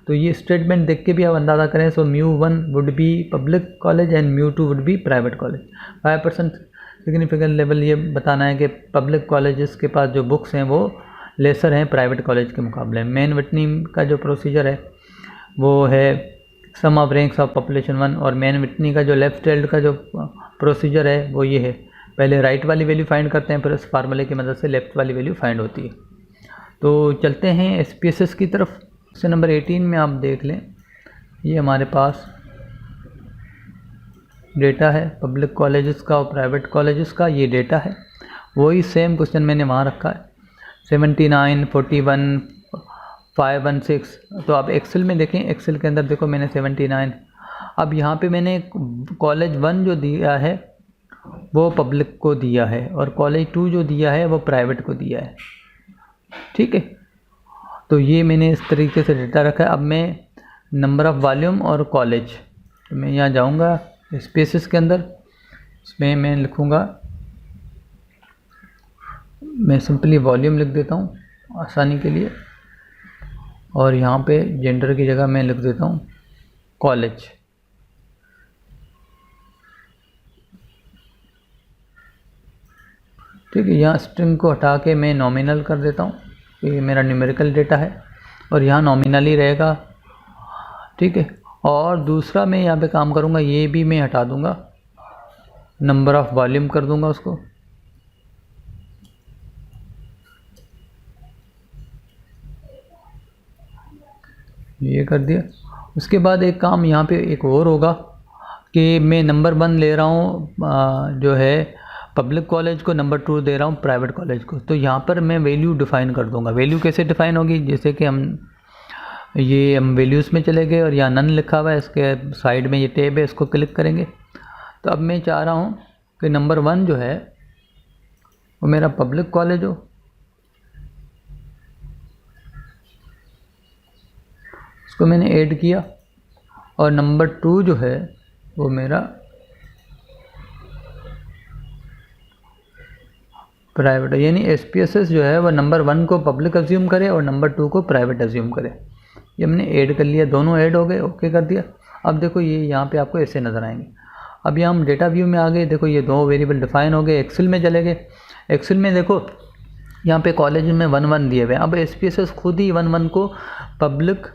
S1: तो ये स्टेटमेंट देख के भी आप अंदाज़ा करें, so μ1 would be public college and μ2 would be private college. 5% significant level ये बताना है कि पब्लिक कॉलेजेस के पास जो बुक्स हैं वो लेसर हैं प्राइवेट कॉलेज के मुकाबले। मेन विटनी का जो प्रोसीजर है वो है सम ऑफ रैंक्स ऑफ पॉपुलेशन 1, और मेन विटनी का जो लेफ्ट चाइल्ड का जो प्रोसीजर है वो ये है, पहले राइट वाली वैल्यू फाइंड करते हैं, फिर इस फार्मूले की मदद से लेफ्ट वाली वैल्यू फाइंड होती है। तो चलते हैं SPSS की तरफ। क्वेश्चन नंबर 18 में आप देख लें, ये हमारे पास डेटा है पब्लिक कॉलेजेस का और प्राइवेट कॉलेजेस का, ये डेटा है, वही सेम क्वेश्चन मैंने वहाँ रखा है 79, 41, 516। तो आप एक्सेल में देखें, एक्सेल के अंदर देखो मैंने 79, अब यहाँ पे मैंने कॉलेज 1 जो दिया है वो पब्लिक को दिया है, और कॉलेज 2 जो दिया है वो प्राइवेट को दिया है। ठीक है, तो ये मैंने इस तरीके से डेटा रखा है। अब मैं नंबर ऑफ़ वॉल्यूम और कॉलेज, तो मैं यहाँ जाऊँगा स्पेसेस के अंदर, इसमें मैं लिखूँगा, मैं सिंपली वॉल्यूम लिख देता हूँ आसानी के लिए, और यहाँ पे जेंडर की जगह मैं लिख देता हूँ कॉलेज। ठीक है, यहाँ स्ट्रिंग को हटा के मैं नॉमिनल कर देता हूँ, ये मेरा न्यूमेरिकल डेटा है और यहाँ नॉमिनल ही रहेगा। ठीक है, और दूसरा मैं यहाँ पे काम करूँगा, ये भी मैं हटा दूँगा, नंबर ऑफ़ वॉल्यूम कर दूँगा उसको। ये कर दिया। उसके बाद एक काम यहाँ पे एक और होगा कि मैं नंबर 1 ले रहा हूँ जो है पब्लिक कॉलेज को, नंबर 2 दे रहा हूँ प्राइवेट कॉलेज को। तो यहाँ पर मैं वैल्यू डिफ़ाइन कर दूँगा। वैल्यू कैसे डिफ़ाइन होगी, जैसे कि हम वैल्यूज़ में चले गए और यहाँ नन लिखा हुआ है, इसके साइड में ये टैब है, इसको क्लिक करेंगे। तो अब मैं चाह रहा हूँ कि नंबर 1 जो है वो मेरा पब्लिक कॉलेज हो, उसको मैंने ऐड किया, और नंबर 2 जो है वो मेरा प्राइवेट, यानी SPSS जो है वो नंबर 1 को पब्लिक अज्यूम करे और नंबर 2 को प्राइवेट अज्यूम करे। ये हमने ऐड कर लिया, दोनों ऐड हो गए, ओके कर दिया। अब देखो ये यहाँ पे आपको ऐसे नज़र आएंगे। अब यहाँ हम डेटा व्यू में आ गए, देखो ये 2 वेरिएबल डिफाइन हो गए। एक्सेल में चले गए, एक्सेल में देखो यहाँ पे कॉलेज में 1-1 दिए हुए। अब SPSS खुद ही 1-1 को पब्लिक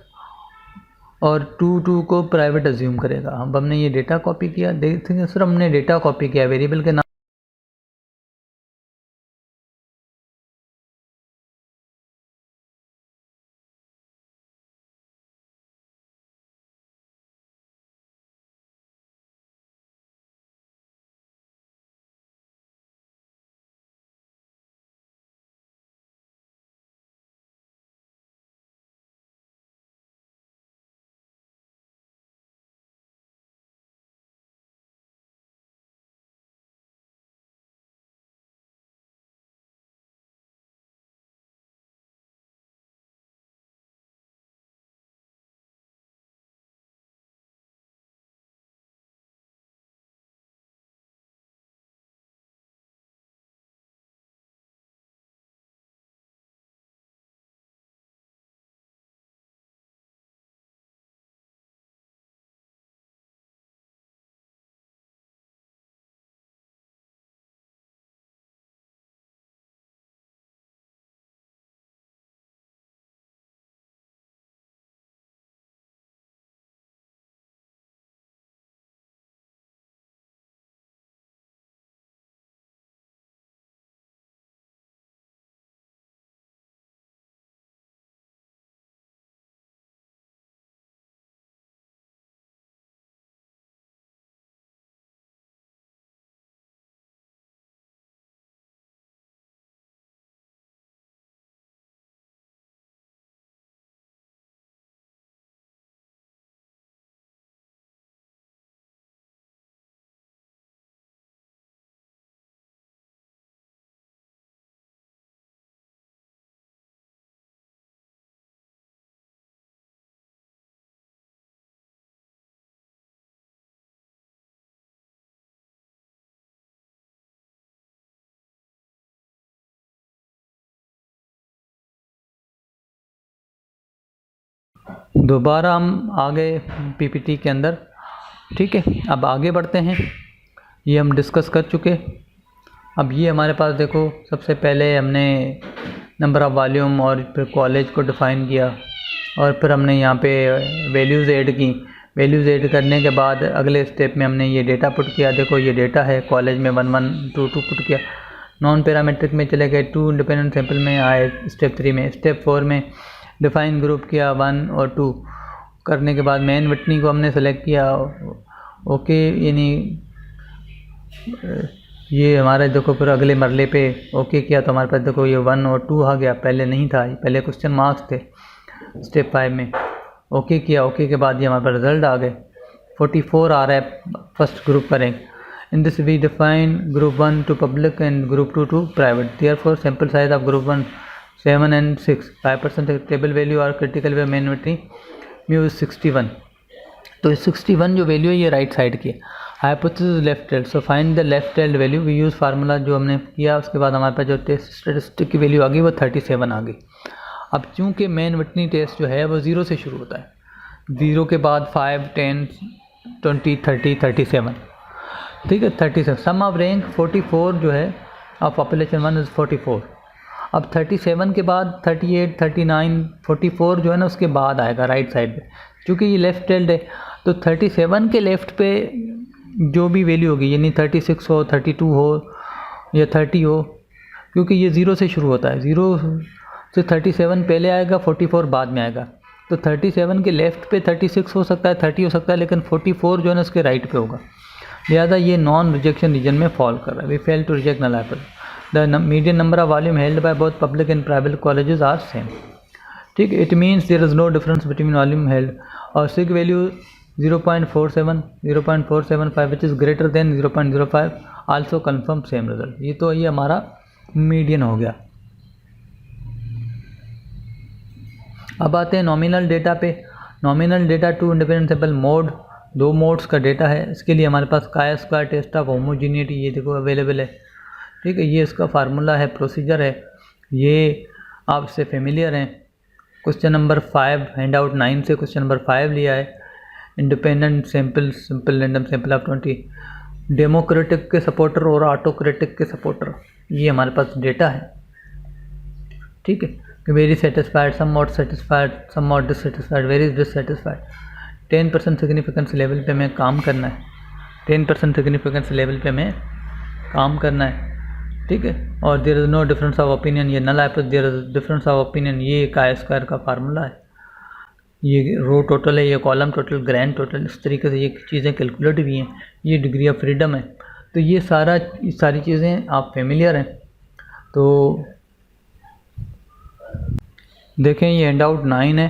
S1: और 2-2 को प्राइवेट अज्यूम करेगा। अब हमने ये डेटा कॉपी किया, देखेंगे सर हमने डेटा कॉपी किया वेरिएबल के नाम। दोबारा हम आ गए PPT के अंदर, ठीक है। अब आगे बढ़ते हैं, ये हम डिस्कस कर चुके। अब ये हमारे पास देखो, सबसे पहले हमने नंबर ऑफ़ वॉल्यूम और फिर कॉलेज को डिफ़ाइन किया और फिर हमने यहाँ पे वैल्यूज़ ऐड की। वैल्यूज़ ऐड करने के बाद अगले स्टेप में हमने ये डेटा पुट किया। देखो ये डेटा है, कॉलेज में 1-1-2-2 पुट किया। नॉन पैरामीट्रिक में चले गए, 2 इंडिपेंडेंट सैंपल में आए स्टेप 3 में। स्टेप 4 में डिफ़ाइन ग्रुप किया 1 और 2 करने के बाद मैन विटनी को हमने सेलेक्ट किया, ओके। यानी ये हमारा देखो फिर अगले मरले पे ओके किया तो हमारे पास देखो ये 1 और 2 आ गया, पहले नहीं था, पहले क्वेश्चन मार्क्स थे। स्टेप 5 में ओके किया, ओके के बाद ये हमारे पास रिजल्ट आ गए। 44 आ रहा है, फर्स्ट ग्रुप करेंगे। In this we define group 1 to public and group 2 to private. Therefore sample size of group 1 7 and 6, 5% table value और critical way Mann Whitney mu 61। तो 61 जो वैल्यू है ये राइट साइड की है। Hypothesis left tailed, so find the left tailed value. We use formula जो हमने किया, उसके बाद हमारे पास जो टेस्ट स्टेटिस्टिक की वैल्यू आ गई वो 37 आ गई। अब चूँकि मेन विटनी टेस्ट जो है वो 0 से शुरू होता है, 0 के बाद 5, 10, 20, 30, 37, ठीक है। 37 सम ऑफ रैंक 44 जो है ऑफ पॉपुलेशन 1 इज़ 44। अब 37 के बाद 38, 39, 44 जो है ना उसके बाद आएगा राइट साइड पे, क्योंकि ये लेफ़्ट टेल्ड है। तो 37 के लेफ़्ट पे जो भी वैल्यू होगी, यानी 36 हो, 32 हो या 30 हो, क्योंकि ये 0 से शुरू होता है, 0 से 37 पहले आएगा, 44 बाद में आएगा। तो 37 के लेफ़्ट पे 36 हो सकता है, 30 हो सकता है, लेकिन 44 जो है ना उसके राइट पे होगा। लिहाजा ये नॉन रिजेक्शन रीजन में फॉल कर रहा है। We fail to reject null hypothesis. The median number of volume held by both public and private colleges are same, ठीक। It means there is no difference between volume held और sig value 0.47, 0.475 which is greater than 0.05 also confirm same result। ये तो ये हमारा median हो गया। अब आते हैं नॉमिनल डेटा पे। Nominal data 2 independent sample mode, 2 modes का डेटा है। इसके लिए हमारे पास chi-square टेस्ट ऑफ होमोजीनिटी ये देखो अवेलेबल है, ठीक है, ये इसका फार्मूला है, प्रोसीजर है, ये आप इससे फेमिलियर हैं। क्वेश्चन नंबर 5 हैंड आउट 9 से क्वेश्चन नंबर 5 लिया है। Independent sample, simple random sample of 20, democratic के सपोर्टर और ऑटोक्रेटिक के सपोर्टर, ये हमारे पास डेटा है। ठीक है, very satisfied, somewhat satisfied, somewhat dissatisfied, very dissatisfied. 10% significance level पे हमें काम करना है, 10% सिग्निफिकेंस लेवल पे हमें काम करना है। ठीक है, और there is no difference of opinion, ये नल है, there is difference of opinion, ये काय स्क्वायर का फार्मूला है। ये रो टोटल है, ये कॉलम टोटल, ग्रैंड टोटल, इस तरीके से ये चीज़ें कैलकुलेट हुई हैं। ये डिग्री ऑफ फ्रीडम है। तो ये सारी चीज़ें आप फेमिलियर हैं। तो देखें, ये हैंड आउट 9 है,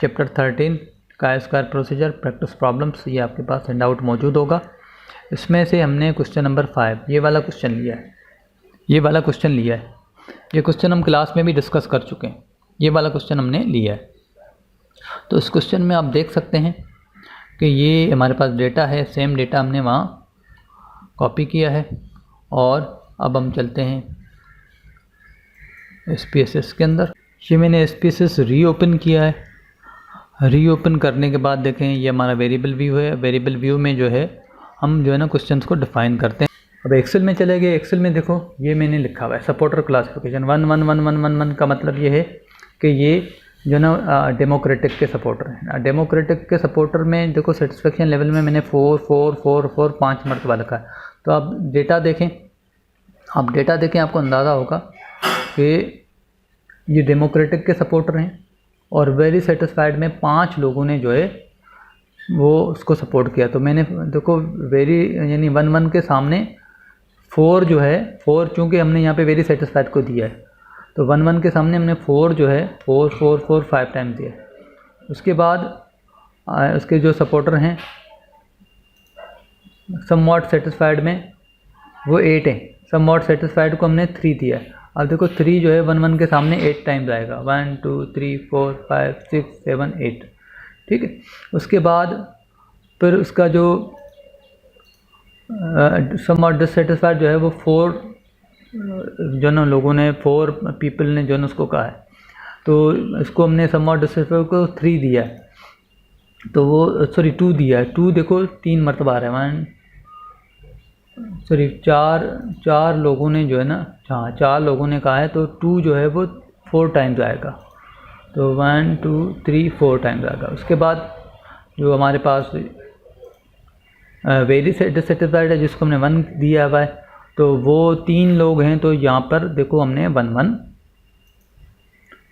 S1: chapter 13 chi square procedure practice problems, ये आपके पास हैंड आउट मौजूद होगा। इसमें से हमने क्वेश्चन नंबर 5 ये वाला क्वेश्चन लिया है, ये वाला क्वेश्चन लिया है। ये क्वेश्चन हम क्लास में भी डिस्कस कर चुके हैं, ये वाला क्वेश्चन हमने लिया है। तो इस क्वेश्चन में आप देख सकते हैं कि ये हमारे पास डेटा है, सेम डेटा हमने वहाँ कॉपी किया है। और अब हम चलते हैं SPSS के अंदर। ये मैंने SPSS रीओपन किया है। रीओपन करने के बाद देखें, ये हमारा वेरिएबल व्यू है। वेरिएबल व्यू में जो है हम जो है ना क्वेश्चंस को डिफाइन करते हैं। अब एक्सेल में चले गए। एक्सेल में देखो, ये मैंने लिखा हुआ है सपोर्टर क्लासिफिकेशन 1 1 1 1 1 1 का मतलब ये है कि ये जो ना डेमोक्रेटिक के सपोर्टर हैं। डेमोक्रेटिक के सपोर्टर में देखो सेटिस्फेक्शन लेवल में मैंने 4 4 4 4 5 मरतबा लिखा है। तो आप डेटा देखें, आपको अंदाज़ा होगा कि ये डेमोक्रेटिक के सपोर्टर हैं। और वेरी सेटिस्फाइड में 5 लोगों ने जो है वो उसको सपोर्ट किया। तो मैंने देखो वेरी यानी 1 1 के सामने 4 जो है, 4 चूँकि हमने यहाँ पे वेरी सेटिस्फाइड को दिया है, तो 1 1 के सामने हमने 4 जो है 4 4 4 5 टाइम्स दिया है। उसके बाद उसके जो सपोर्टर हैं समवॉट सेटिस्फाइड में वो 8 हैं। समवॉट सेटिस्फाइड को हमने 3 दिया है। अब देखो 3 जो है 1 1 के सामने 8 टाइम्स आएगा, 1 2 3 4 5 6 7 8। ठीक है, उसके बाद फिर उसका जो समवॉट डिससेटिस्फाइड जो है वो 4 जो ना लोगों ने 4 पीपल ने जो ना उसको कहा है, तो इसको हमने समवॉट डिससेटिस्फाइड को 3 दिया है। तो वो 2 दिया है। 2 देखो 3 मरतबा आ रहा है, 4 लोगों ने जो है ना, हाँ 4 लोगों ने कहा है, तो 2 जो है वो 4 टाइम्स आएगा। तो 1 2 3 4 टाइम्स आएगा। उसके बाद जो हमारे पास वेरी डिससेटिस्फाइड है जिसको हमने 1 दिया हुआ है, तो वो 3 लोग हैं। तो यहाँ पर देखो हमने 1 1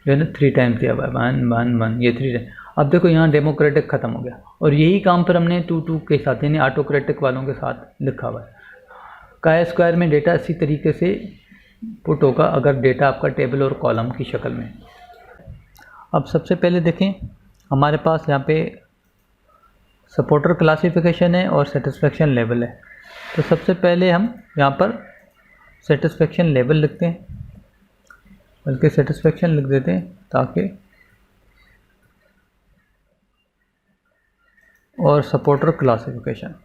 S1: जो है ना 3 टाइम्स दिया हुआ है, 1 1 1, ये 3 टाइम। अब देखो यहाँ डेमोक्रेटिक ख़त्म हो गया। और यही काम पर हमने 2 2 के साथ यानी ऑटोक्रेटिक वालों के साथ लिखा हुआ है। काय स्क्वायर में डेटा इसी तरीके से पुट होगा अगर डेटा आपका टेबल और कॉलम की शक्ल में। अब सबसे पहले देखें, हमारे पास यहाँ पे सपोर्टर क्लासिफिकेशन है और सेटिस्फेक्शन लेवल है। तो सबसे पहले हम यहाँ पर सेटिस्फेक्शन लेवल लिखते हैं, बल्कि सेटिस्फेक्शन लिख देते हैं ताकि, और सपोर्टर क्लासिफिकेशन।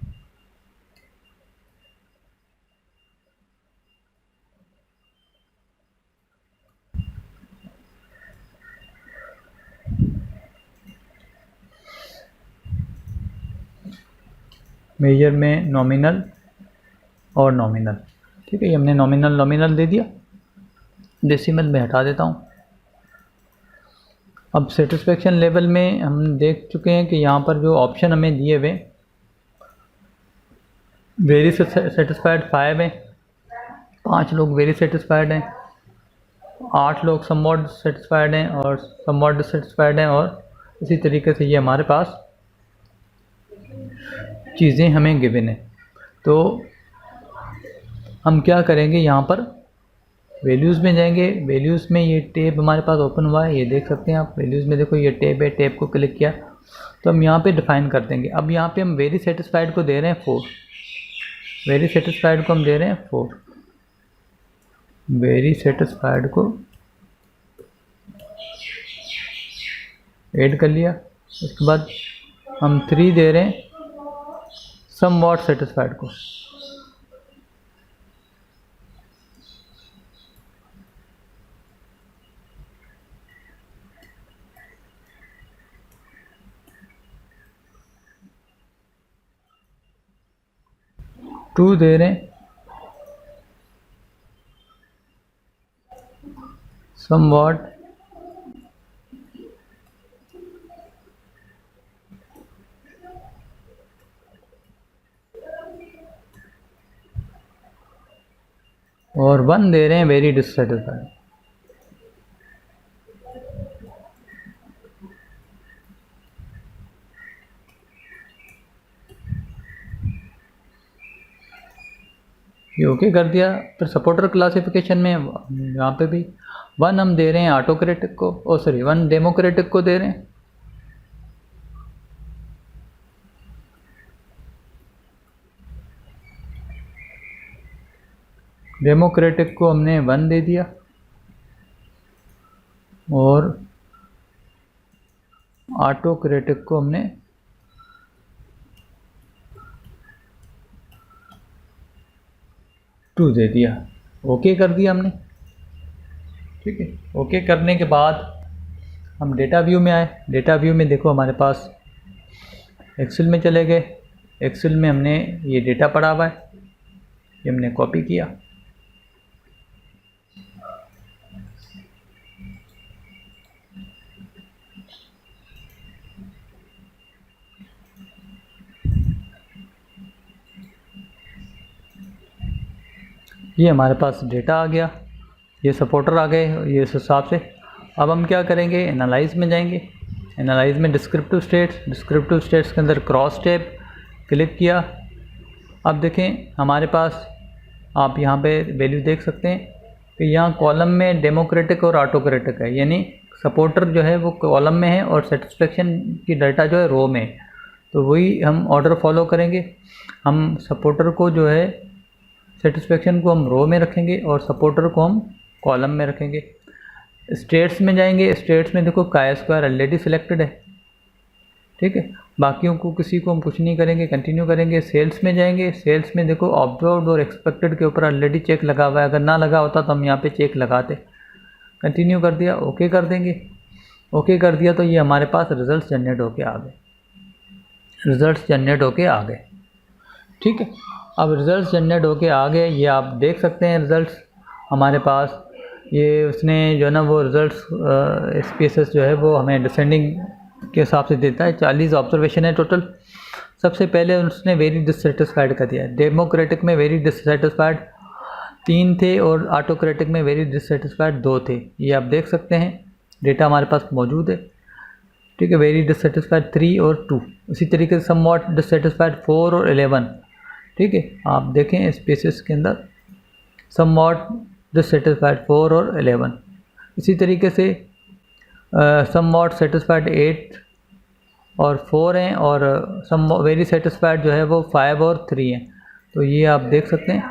S1: मेजर में नॉमिनल और नॉमिनल। ठीक है, ये हमने नॉमिनल दे दिया। डेसिमल में हटा देता हूँ। अब सेटिस्फेक्शन लेवल में हम देख चुके हैं कि यहाँ पर जो ऑप्शन हमें दिए हुए, वेरी सेटिस्फाइड 5 हैं, 5 लोग वेरी सेटिस्फाइड हैं, 8 लोग समवॉट सेटिस्फाइड हैं और समवॉट डिससेटिस्फाइड हैं। और इसी तरीके से ये हमारे पास चीज़ें हमें गिवन है। तो हम क्या करेंगे, यहाँ पर वैल्यूज़ में जाएंगे। वैल्यूज़ में ये टैब हमारे पास ओपन हुआ है, ये देख सकते हैं आप। वैल्यूज़ में देखो ये टैब है, टैब को क्लिक किया तो हम यहाँ पे डिफ़ाइन कर देंगे। अब यहाँ पे हम वेरी सेटिस्फाइड को दे रहे हैं 4, वेरी सेटिस्फाइड को हम दे रहे हैं 4, वेरी सेटिस्फाइड को ऐड कर लिया। उसके बाद हम 3 दे रहे हैं समवॉट सेटिस्फाइड को। 2 दे रहे हैं, somewhat और 1 दे रहे हैं वेरी डिससेटिस्फाइड। ये ओके कर दिया। फिर सपोर्टर क्लासिफिकेशन में यहाँ पे भी 1 हम दे रहे हैं ऑटोक्रेटिक को, 1 डेमोक्रेटिक को दे रहे हैं। डेमोक्रेटिक को हमने 1 दे दिया और ऑटोक्रेटिक को हमने 2 दे दिया। ओके कर दिया हमने, ठीक है। ओके करने के बाद हम डेटा व्यू में आए। डेटा व्यू में देखो हमारे पास एक्सेल में चले गए। एक्सेल में हमने ये डेटा पड़ा हुआ है, ये हमने कॉपी किया। ये हमारे पास डेटा आ गया, ये सपोर्टर आ गए, ये इस हिसाब से। अब हम क्या करेंगे, एनालाइज में जाएंगे। एनालाइज में डिस्क्रिप्टिव स्टेट्स के अंदर क्रॉस टैब क्लिक किया। अब देखें हमारे पास, आप यहाँ पे वैल्यू देख सकते हैं कि यहाँ कॉलम में डेमोक्रेटिक और ऑटोक्रेटिक है, यानी सपोर्टर जो है वो कॉलम में है और सेटिस्फेक्शन की डाटा जो है रो में है। तो वही हम ऑर्डर फॉलो करेंगे। हम सपोर्टर को जो है, सेटिस्फेक्शन को हम रो में रखेंगे और सपोर्टर को हम कॉलम में रखेंगे। स्टेट्स में जाएंगे। स्टेट्स में देखो chi² ऑलरेडी सिलेक्टेड है, ठीक है। बाकियों को किसी को हम कुछ नहीं करेंगे, कंटिन्यू करेंगे। सेल्स में जाएंगे। सेल्स में देखो ऑब्जर्व्ड और एक्सपेक्टेड के ऊपर ऑलरेडी चेक लगा हुआ है, अगर ना लगा होता तो हम यहाँ पे चेक लगाते। कंटिन्यू कर दिया, ओके कर देंगे। ओके कर दिया तो ये हमारे पास रिजल्ट जनरेट होके आ गए। ठीक है। अब रिज़ल्ट जनरेट होके आ गए, ये आप देख सकते हैं रिज़ल्ट्स हमारे पास। ये उसने जो है ना वो रिज़ल्ट्स SPSS जो है वो हमें डिसेंडिंग के हिसाब से देता है। 40 ऑब्जर्वेशन है टोटल। सबसे पहले उसने वेरी डिससेटिस्फाइड का दिया है। डेमोक्रेटिक में वेरी डिससेटिस्फाइड 3 थे और ऑटोक्रेटिक में वेरी डिससेटिस्फाइड 2 थे। ये आप देख सकते हैं, डेटा हमारे पास मौजूद है, ठीक है। वेरी डिससेटिस्फाइड 3 और 2। इसी तरीके से समवॉट डिससेटिस्फाइड 4 और 11, ठीक है। आप देखें SPSS के अंदर समवॉट डिससेटिस्फाइड 4 और 11। इसी तरीके से समवॉट सेटिस्फाइड 8 और 4 हैं और सम वेरी सेटिस्फाइड जो है वो 5 और 3 हैं। तो ये आप देख सकते हैं,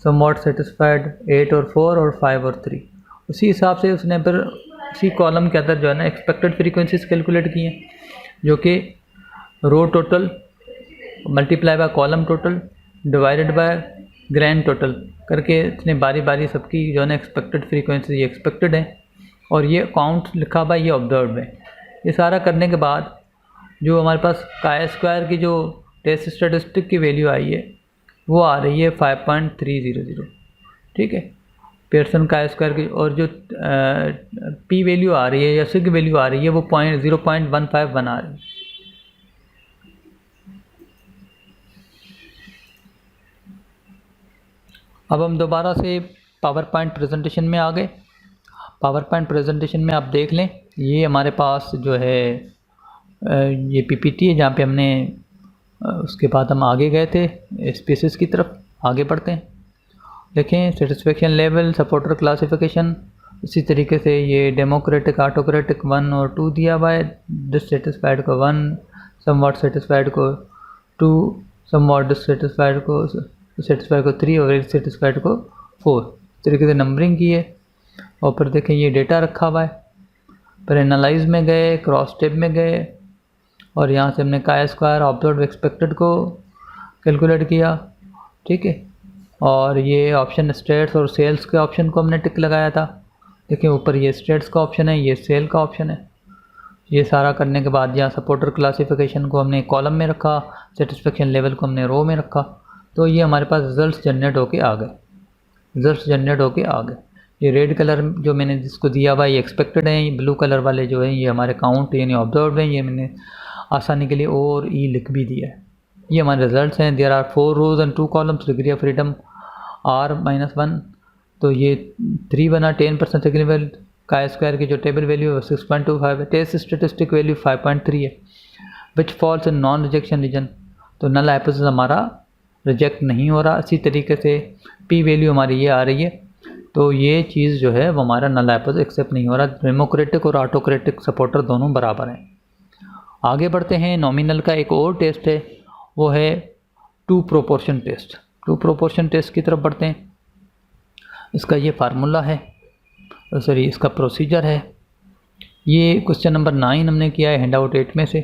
S1: समवॉट सेटिस्फाइड 8 और 4 और 5 और 3। उसी हिसाब से उसने फिर उसी कॉलम के अंदर जो है ना एक्सपेक्टेड फ्रीक्वेंसीज कैलकुलेट की हैं, जो कि row total multiply by column total divided by grand total करके इसने बारी बारी सबकी जो है ना एक्सपेक्टेड फ्रीक्वेंसी, ये एक्सपेक्टेड है और ये काउंट लिखा हुआ, ये ऑब्जर्व्ड है। ये सारा करने के बाद जो हमारे पास chi² की जो टेस्ट स्टैटिस्टिक की वैल्यू आई है वो आ रही है 5.300, ठीक है, पेयरसन chi² की। और जो P वैल्यू आ रही है या सिग वैल्यू आ रही है वो 0.151 आ रही है। अब हम दोबारा से पावर पॉइंट प्रेजेंटेशन में आ गए। पावर पॉइंट प्रेजेंटेशन में आप देख लें, ये हमारे पास जो है ये PPT है जहाँ पे हमने उसके बाद हम आगे गए थे SPSS की तरफ। आगे बढ़ते हैं, देखें सेटिस्फेक्शन लेवल, सपोर्टर क्लासिफिकेशन। इसी तरीके से ये डेमोक्रेटिक ऑटोक्रेटिक 1 और 2 दिया हुआ है। डिससेटिस्फाइड को 1, समवॉट सेटिस्फाइड को 2, समवॉट डिससेटिस्फाइड को 3 और वेरी सेटिस्फाइड को 4। इस तरीके से नंबरिंग की है। और फिर देखें ये डेटा रखा हुआ है। फिर एनालाइज में गए, क्रॉस टैब में गए और यहाँ से हमने chi² ऑब्जर्व्ड एक्सपेक्टेड को कैलकुलेट किया, ठीक है। और ये ऑप्शन स्टेट्स और सेल्स के ऑप्शन को हमने टिक लगाया था। देखिए ऊपर ये स्टेट्स का ऑप्शन है, ये सेल का ऑप्शन है। ये सारा करने के बाद यहाँ सपोर्टर क्लासिफिकेशन को हमने कॉलम में रखा, सेटिस्फेक्शन लेवल को हमने रो में रखा। तो ये हमारे पास रिजल्ट जनरेट होके आ गए। ये रेड कलर जो मैंने जिसको दिया हुआ ये एक्सपेक्टेड है, ये ब्लू कलर वाले जो है ये हमारे काउंट यानी ऑब्जर्व हैं। ये मैंने आसानी के लिए O और E लिख भी दिया है। ये हमारे रिजल्ट्स हैं। There are 4 rows and 2 columns. Degree of freedom R-1, तो ये 3 बना 10% सिग्निफिकेंट का स्क्वायर की जो टेबल वैल्यू है 6.25 है। टेस्ट स्टेटिस्टिक वैल्यू 5.3 है। Which falls in non rejection region, तो नल हाइपोथेसिस हमारा रिजेक्ट नहीं हो रहा। इसी तरीके से P वैल्यू हमारी ये आ रही है, तो ये चीज़ जो है वो हमारा नल हाइपोथेसिस एक्सेप्ट नहीं हो रहा। डेमोक्रेटिक और ऑटोक्रेटिक सपोर्टर दोनों बराबर हैं। आगे बढ़ते हैं। नॉमिनल का एक और टेस्ट है, वो है 2 प्रोपोर्शन टेस्ट। 2 प्रोपोर्शन टेस्ट की तरफ बढ़ते हैं। इसका ये फार्मूला है, सॉरी इसका प्रोसीजर है। ये क्वेश्चन नंबर 9 हमने किया है हैंड आउट 8 में से,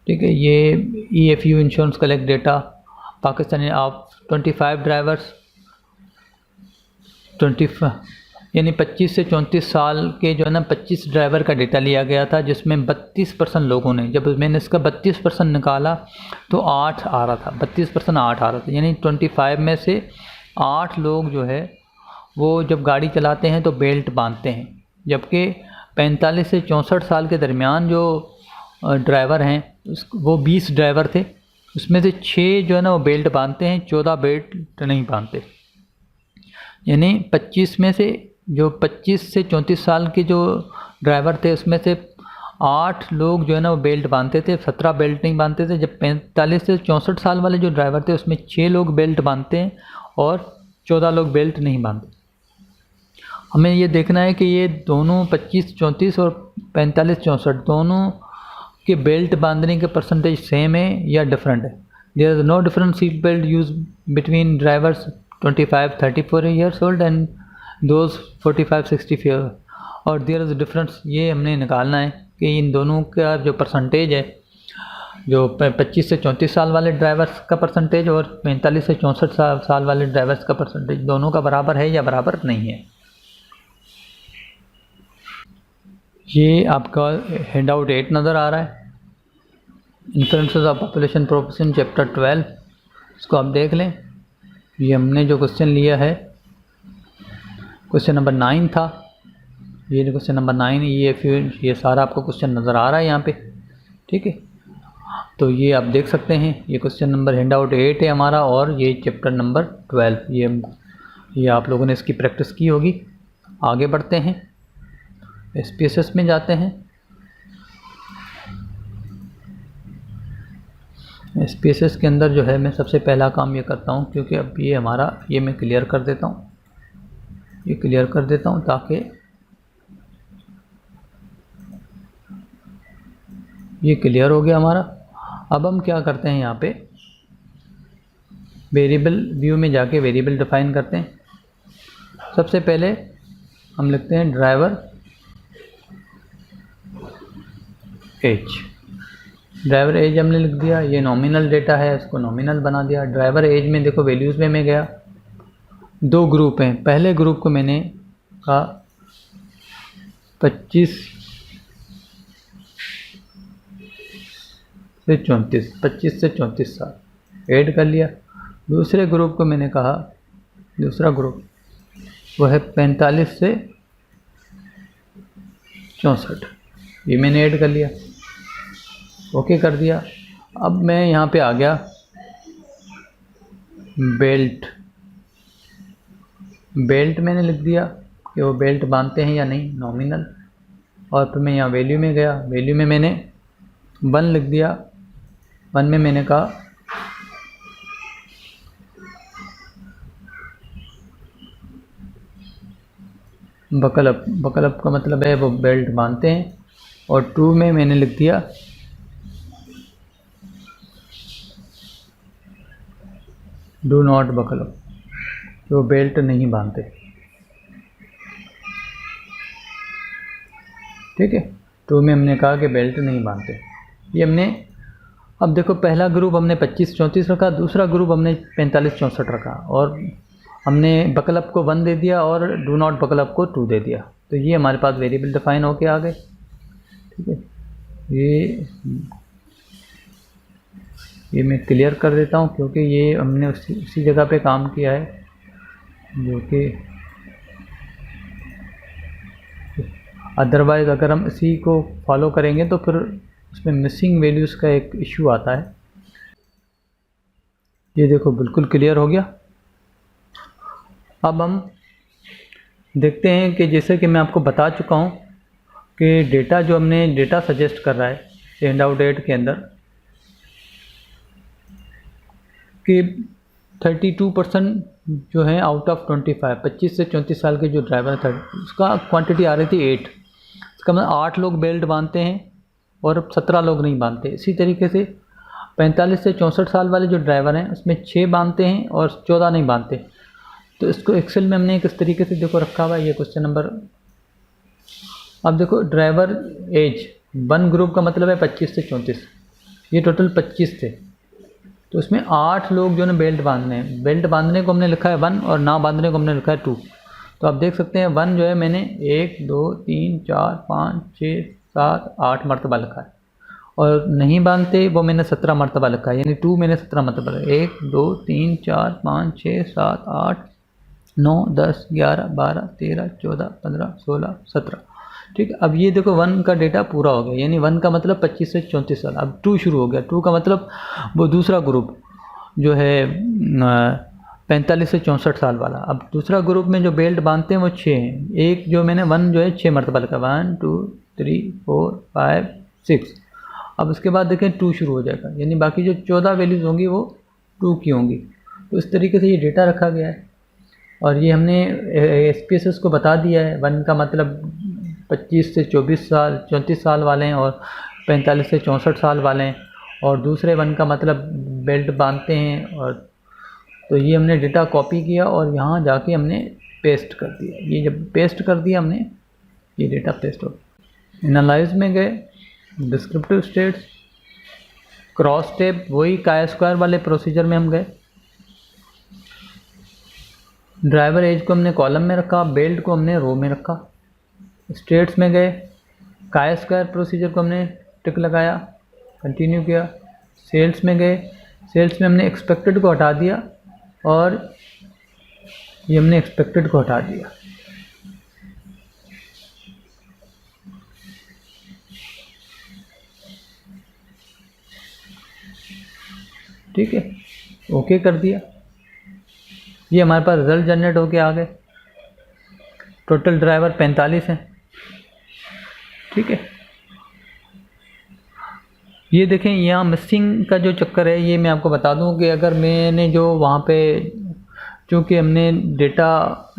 S1: ठीक है। ये EFU insurance collect data Pakistani आप 25 ड्राइवर्स 25 यानी 25 से 34 साल के जो है ना 25 ड्राइवर का डेटा लिया गया था, जिसमें 32% लोगों ने, जब मैंने इसका 32% निकाला तो 8 आ रहा था, 32% 8 आ रहा था। यानी 25 में से 8 लोग जो है वो जब गाड़ी चलाते हैं तो बेल्ट बांधते हैं, जबकि 45 से 64 साल के दरमियान जो ड्राइवर हैं वो 20 ड्राइवर थे, उसमें से 6 जो है ना वो बेल्ट बांधते हैं, 14 बेल्ट नहीं बांधते। यानी 25 में से जो 25 से 34 साल के जो ड्राइवर थे उसमें से 8 लोग जो है ना वो बेल्ट बांधते थे, 17 बेल्ट नहीं बांधते थे। जब 45 से 64 साल वाले जो ड्राइवर थे उसमें 6 लोग बेल्ट बांधते हैं और 14 लोग बेल्ट नहीं बांधते। हमें ये देखना है कि ये दोनों 25-34 और 45-64 दोनों के बेल्ट बांधने के परसेंटेज सेम है या डिफरेंट है। There is no different seat belt use between drivers 25-34 years old and those 45-64, और देयर इज डिफरेंस। ये हमने निकालना है कि इन दोनों का जो परसेंटेज है, जो 25 से 34 साल वाले ड्राइवर्स का परसेंटेज और 45 से 64 साल वाले ड्राइवर्स का परसेंटेज, दोनों का बराबर है या बराबर नहीं है। ये आपका हैंड आउट 8 नज़र आ रहा है, influences of population proportion chapter 12, इसको आप देख लें। ये हमने जो क्वेश्चन लिया है क्वेश्चन नंबर 9 था, ये क्वेश्चन नंबर 9 ये सारा आपको क्वेश्चन नज़र आ रहा है यहाँ पे, ठीक है। तो ये आप देख सकते हैं, ये क्वेश्चन नंबर हैंड आउट 8 है हमारा, और ये चैप्टर नंबर 12। ये आप लोगों ने इसकी प्रैक्टिस की होगी। आगे बढ़ते हैं, SPSS में जाते हैं। SPSS के अंदर जो है मैं सबसे पहला काम ये करता हूँ, क्योंकि अब ये हमारा ये मैं क्लियर कर देता हूँ, ये क्लियर कर देता हूँ ताकि ये क्लियर हो गया हमारा। अब हम क्या करते हैं, यहाँ पे वेरिएबल व्यू में जाके वेरिएबल डिफाइन करते हैं। सबसे पहले हम लिखते हैं ड्राइवर एज। ड्राइवर एज हमने लिख दिया, ये नॉमिनल डेटा है, इसको नॉमिनल बना दिया। ड्राइवर एज में देखो वैल्यूज़ में मैं गया, 2 ग्रुप हैं। पहले ग्रुप को मैंने कहा 25 से 34 साल ऐड कर लिया। दूसरे ग्रुप को मैंने कहा, दूसरा ग्रुप वो है 45 से 64, ये मैंने ऐड कर लिया, ओके कर दिया। अब मैं यहाँ पे आ गया बेल्ट मैंने लिख दिया कि वो बेल्ट बांधते हैं या नहीं, नॉमिनल। और फिर मैं यहाँ वैल्यू में गया, वैल्यू में मैंने 1 लिख दिया। 1 में मैंने कहा बकल अप का मतलब है वो बेल्ट बांधते हैं। और 2 में मैंने लिख दिया डू नॉट बकल अप, वो बेल्ट नहीं बांधते, ठीक है। 2 में हमने कहा कि बेल्ट नहीं बांधते। ये हमने, अब देखो पहला ग्रुप हमने 25-34 रखा, दूसरा ग्रुप हमने 45-64 रखा, और हमने बकल अप को 1 दे दिया और डू नॉट बकल अप को 2 दे दिया। तो ये हमारे पास वेरिएबल डिफाइन होके आ गए, ठीक है। ये मैं क्लियर कर देता हूँ क्योंकि ये हमने उसी जगह पे काम किया है, जो कि अदरवाइज़ अगर हम इसी को फॉलो करेंगे तो फिर उसमें मिसिंग वैल्यूज़ का एक इशू आता है। ये देखो बिल्कुल क्लियर हो गया। अब हम देखते हैं कि जैसे कि मैं आपको बता चुका हूँ कि डेटा जो हमने डेटा सजेस्ट कर रहा है हैंडआउट एड के अंदर कि 32% जो है आउट ऑफ 25 से 34 साल के जो ड्राइवर था उसका क्वांटिटी आ रही थी 8। इसका मतलब 8 लोग बेल्ट बांधते हैं और 17 लोग नहीं बांधते। इसी तरीके से 45 से 64 साल वाले जो ड्राइवर हैं उसमें 6 बांधते हैं और 14 नहीं बांधते। तो इसको एक्सेल में हमने किस तरीके से देखो रखा हुआ है, ये क्वेश्चन नंबर। अब देखो ड्राइवर एज 1 ग्रुप का मतलब है 25 से 34, ये टोटल 25 थे। तो इसमें 8 लोग जो है बेल्ट बांधने हैं, बेल्ट बांधने को हमने लिखा है 1 और ना बांधने को हमने लिखा है 2। तो आप देख सकते हैं 1 जो है मैंने 1 2 3 4 5 6 7 8 मरतबा लिखा है और नहीं बांधते वो मैंने 17 मरतबा लिखा है, यानी 2 मैंने 17 मरतबा लिखा है। 1 2 3 4 5 6 7 8 9 10 11 12 13 14 15 16 17। ठीक है, अब ये देखो 1 का डेटा पूरा हो गया, यानी 1 का मतलब 25 से 34 साल। अब 2 शुरू हो गया, 2 का मतलब वो दूसरा ग्रुप जो है 45 से 64 साल वाला। अब दूसरा ग्रुप में जो बेल्ट बांधते हैं वो 6 हैं। एक जो मैंने 1 जो है 6 मरतबा लिखा, 1 2 3 4 5 6। अब उसके बाद देखें 2 शुरू हो जाएगा, यानी बाकी जो 14 वैल्यूज़ होंगी वो 2 की होंगी। तो इस तरीके से ये डेटा रखा गया है और ये हमने SPSS को बता दिया है। 1 का मतलब 25 से 34 साल वाले हैं और 45 से 64 साल वाले हैं, और दूसरे 1 का मतलब बेल्ट बांधते हैं। और तो ये हमने डेटा कॉपी किया और यहाँ जाके हमने पेस्ट कर दिया। ये जब पेस्ट कर दिया हमने, ये डेटा पेस्ट हो गया। एनालाइज में गए, डिस्क्रिप्टिव स्टेट्स, क्रॉस स्टेप, वही काय स्क्वायर वाले प्रोसीजर में हम गए। ड्राइवर एज को हमने कॉलम में रखा, बेल्ट को हमने रो में रखा। स्टेट्स में गए, काय स्क्वायर प्रोसीजर को हमने टिक लगाया, कंटिन्यू किया। सेल्स में गए, सेल्स में हमने एक्सपेक्टेड को हटा दिया और ये हमने एक्सपेक्टेड को हटा दिया। ठीक है, ओके कर दिया। ये हमारे पास रिजल्ट जनरेट होके आ गए। टोटल ड्राइवर 45 हैं। ठीक है, ये देखें यहाँ मिसिंग का जो चक्कर है, ये मैं आपको बता दूं कि अगर मैंने जो वहाँ पे, चूँकि हमने डेटा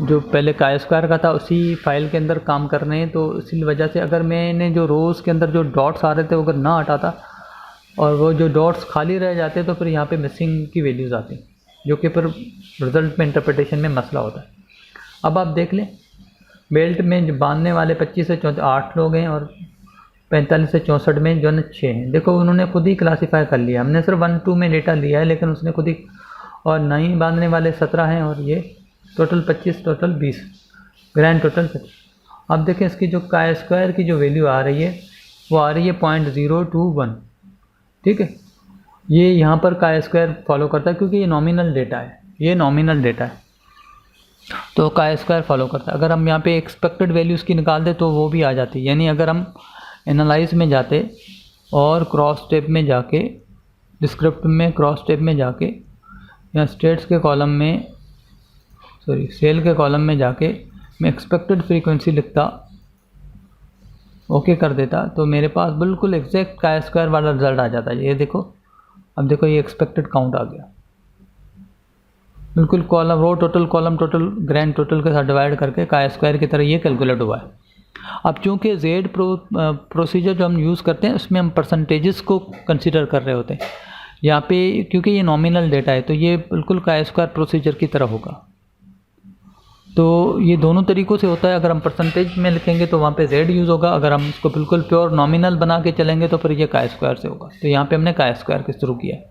S1: जो पहले काय स्क्वायर का था उसी फाइल के अंदर काम कर रहे हैं, तो इसी वजह से अगर मैंने जो रोज़ के अंदर जो डॉट्स आ रहे थे वो अगर ना हटाता और वो जो डॉट्स खाली रह जाते तो फिर यहाँ पे मिसिंग की वैल्यूज़ आती, जो कि फिर रिज़ल्ट में इंटरप्रिटेशन में मसला होता है। अब आप देख लें, बेल्ट में बांधने वाले 25 से 8 लोग हैं और 45 से 64 में जो है 6 हैं। देखो उन्होंने खुद ही क्लासीफाई कर लिया, हमने सिर्फ 1 2 में डेटा लिया है लेकिन उसने खुद ही। और नहीं बांधने वाले 17 हैं और ये टोटल 25, टोटल 20, ग्रैंड टोटल 25। अब देखें इसकी जो काय स्क्वायर की जो वैल्यू आ रही है वो आ रही है 0.021। ठीक है, ये यहाँ पर काय स्क्वायर फॉलो करता है क्योंकि ये नॉमिनल डेटा है, ये नॉमिनल डेटा है तो काय स्क्वायर फॉलो करता है। अगर हम यहाँ पे एक्सपेक्टेड वैल्यूज़ की निकाल दे तो वो भी आ जाती है, यानी अगर हम एनालाइज में जाते और क्रॉस स्टेप में जाके, डिस्क्रिप्टिव में क्रॉस स्टेप में जाके, या स्टेट्स के कॉलम में, सॉरी सेल के कॉलम में जाके मैं एक्सपेक्टेड फ्रीक्वेंसी लिखता, ओके कर देता, तो मेरे पास बिल्कुल एग्जैक्ट काय स्क्वायर वाला रिजल्ट आ जाता है। ये देखो, अब देखो ये एक्सपेक्टेड काउंट आ गया, बिल्कुल column row total, column total, grand total के साथ डिवाइड करके काय स्क्वायर की तरह ये कैलकुलेट हुआ है। अब चूँकि जेड प्रोसीजर जो हम यूज़ करते हैं उसमें हम परसेंटेजेस को कंसिडर कर रहे होते हैं यहाँ पे, क्योंकि ये नॉमिनल डेटा है तो ये बिल्कुल काय स्क्वायर प्रोसीजर की तरह होगा। तो ये दोनों तरीक़ों से होता है। अगर हम परसेंटेज में लिखेंगे तो वहाँ पे जेड यूज़ होगा, अगर हम इसको बिल्कुल प्योर नॉमिनल बना के चलेंगे तो फिर ये काय स्क्वायर से होगा। तो यहाँ पे हमने काय स्क्वायर के शुरू किया है।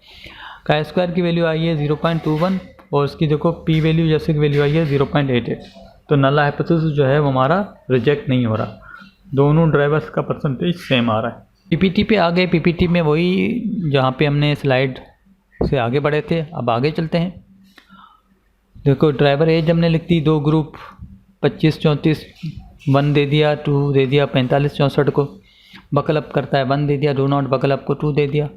S1: काय स्क्वायर की वैल्यू आई है 0.21 और उसकी देखो पी वैल्यू जैसे की वैल्यू आई है 0.88। तो नल हाइपोथेसिस जो है वो हमारा रिजेक्ट नहीं हो रहा, दोनों ड्राइवर्स का परसेंटेज सेम आ रहा है। पीपीटी पे आ गए। पीपीटी में वही जहाँ पे हमने स्लाइड से आगे बढ़े थे, अब आगे चलते हैं। देखो ड्राइवर एज हमने लिख दी, 2 ग्रुप 25 34, 1 दे दिया, 2 दे दिया, 45 64 को बकल अप करता है 1 दे दिया, डू नॉट बकल अप को 2 दे दिया।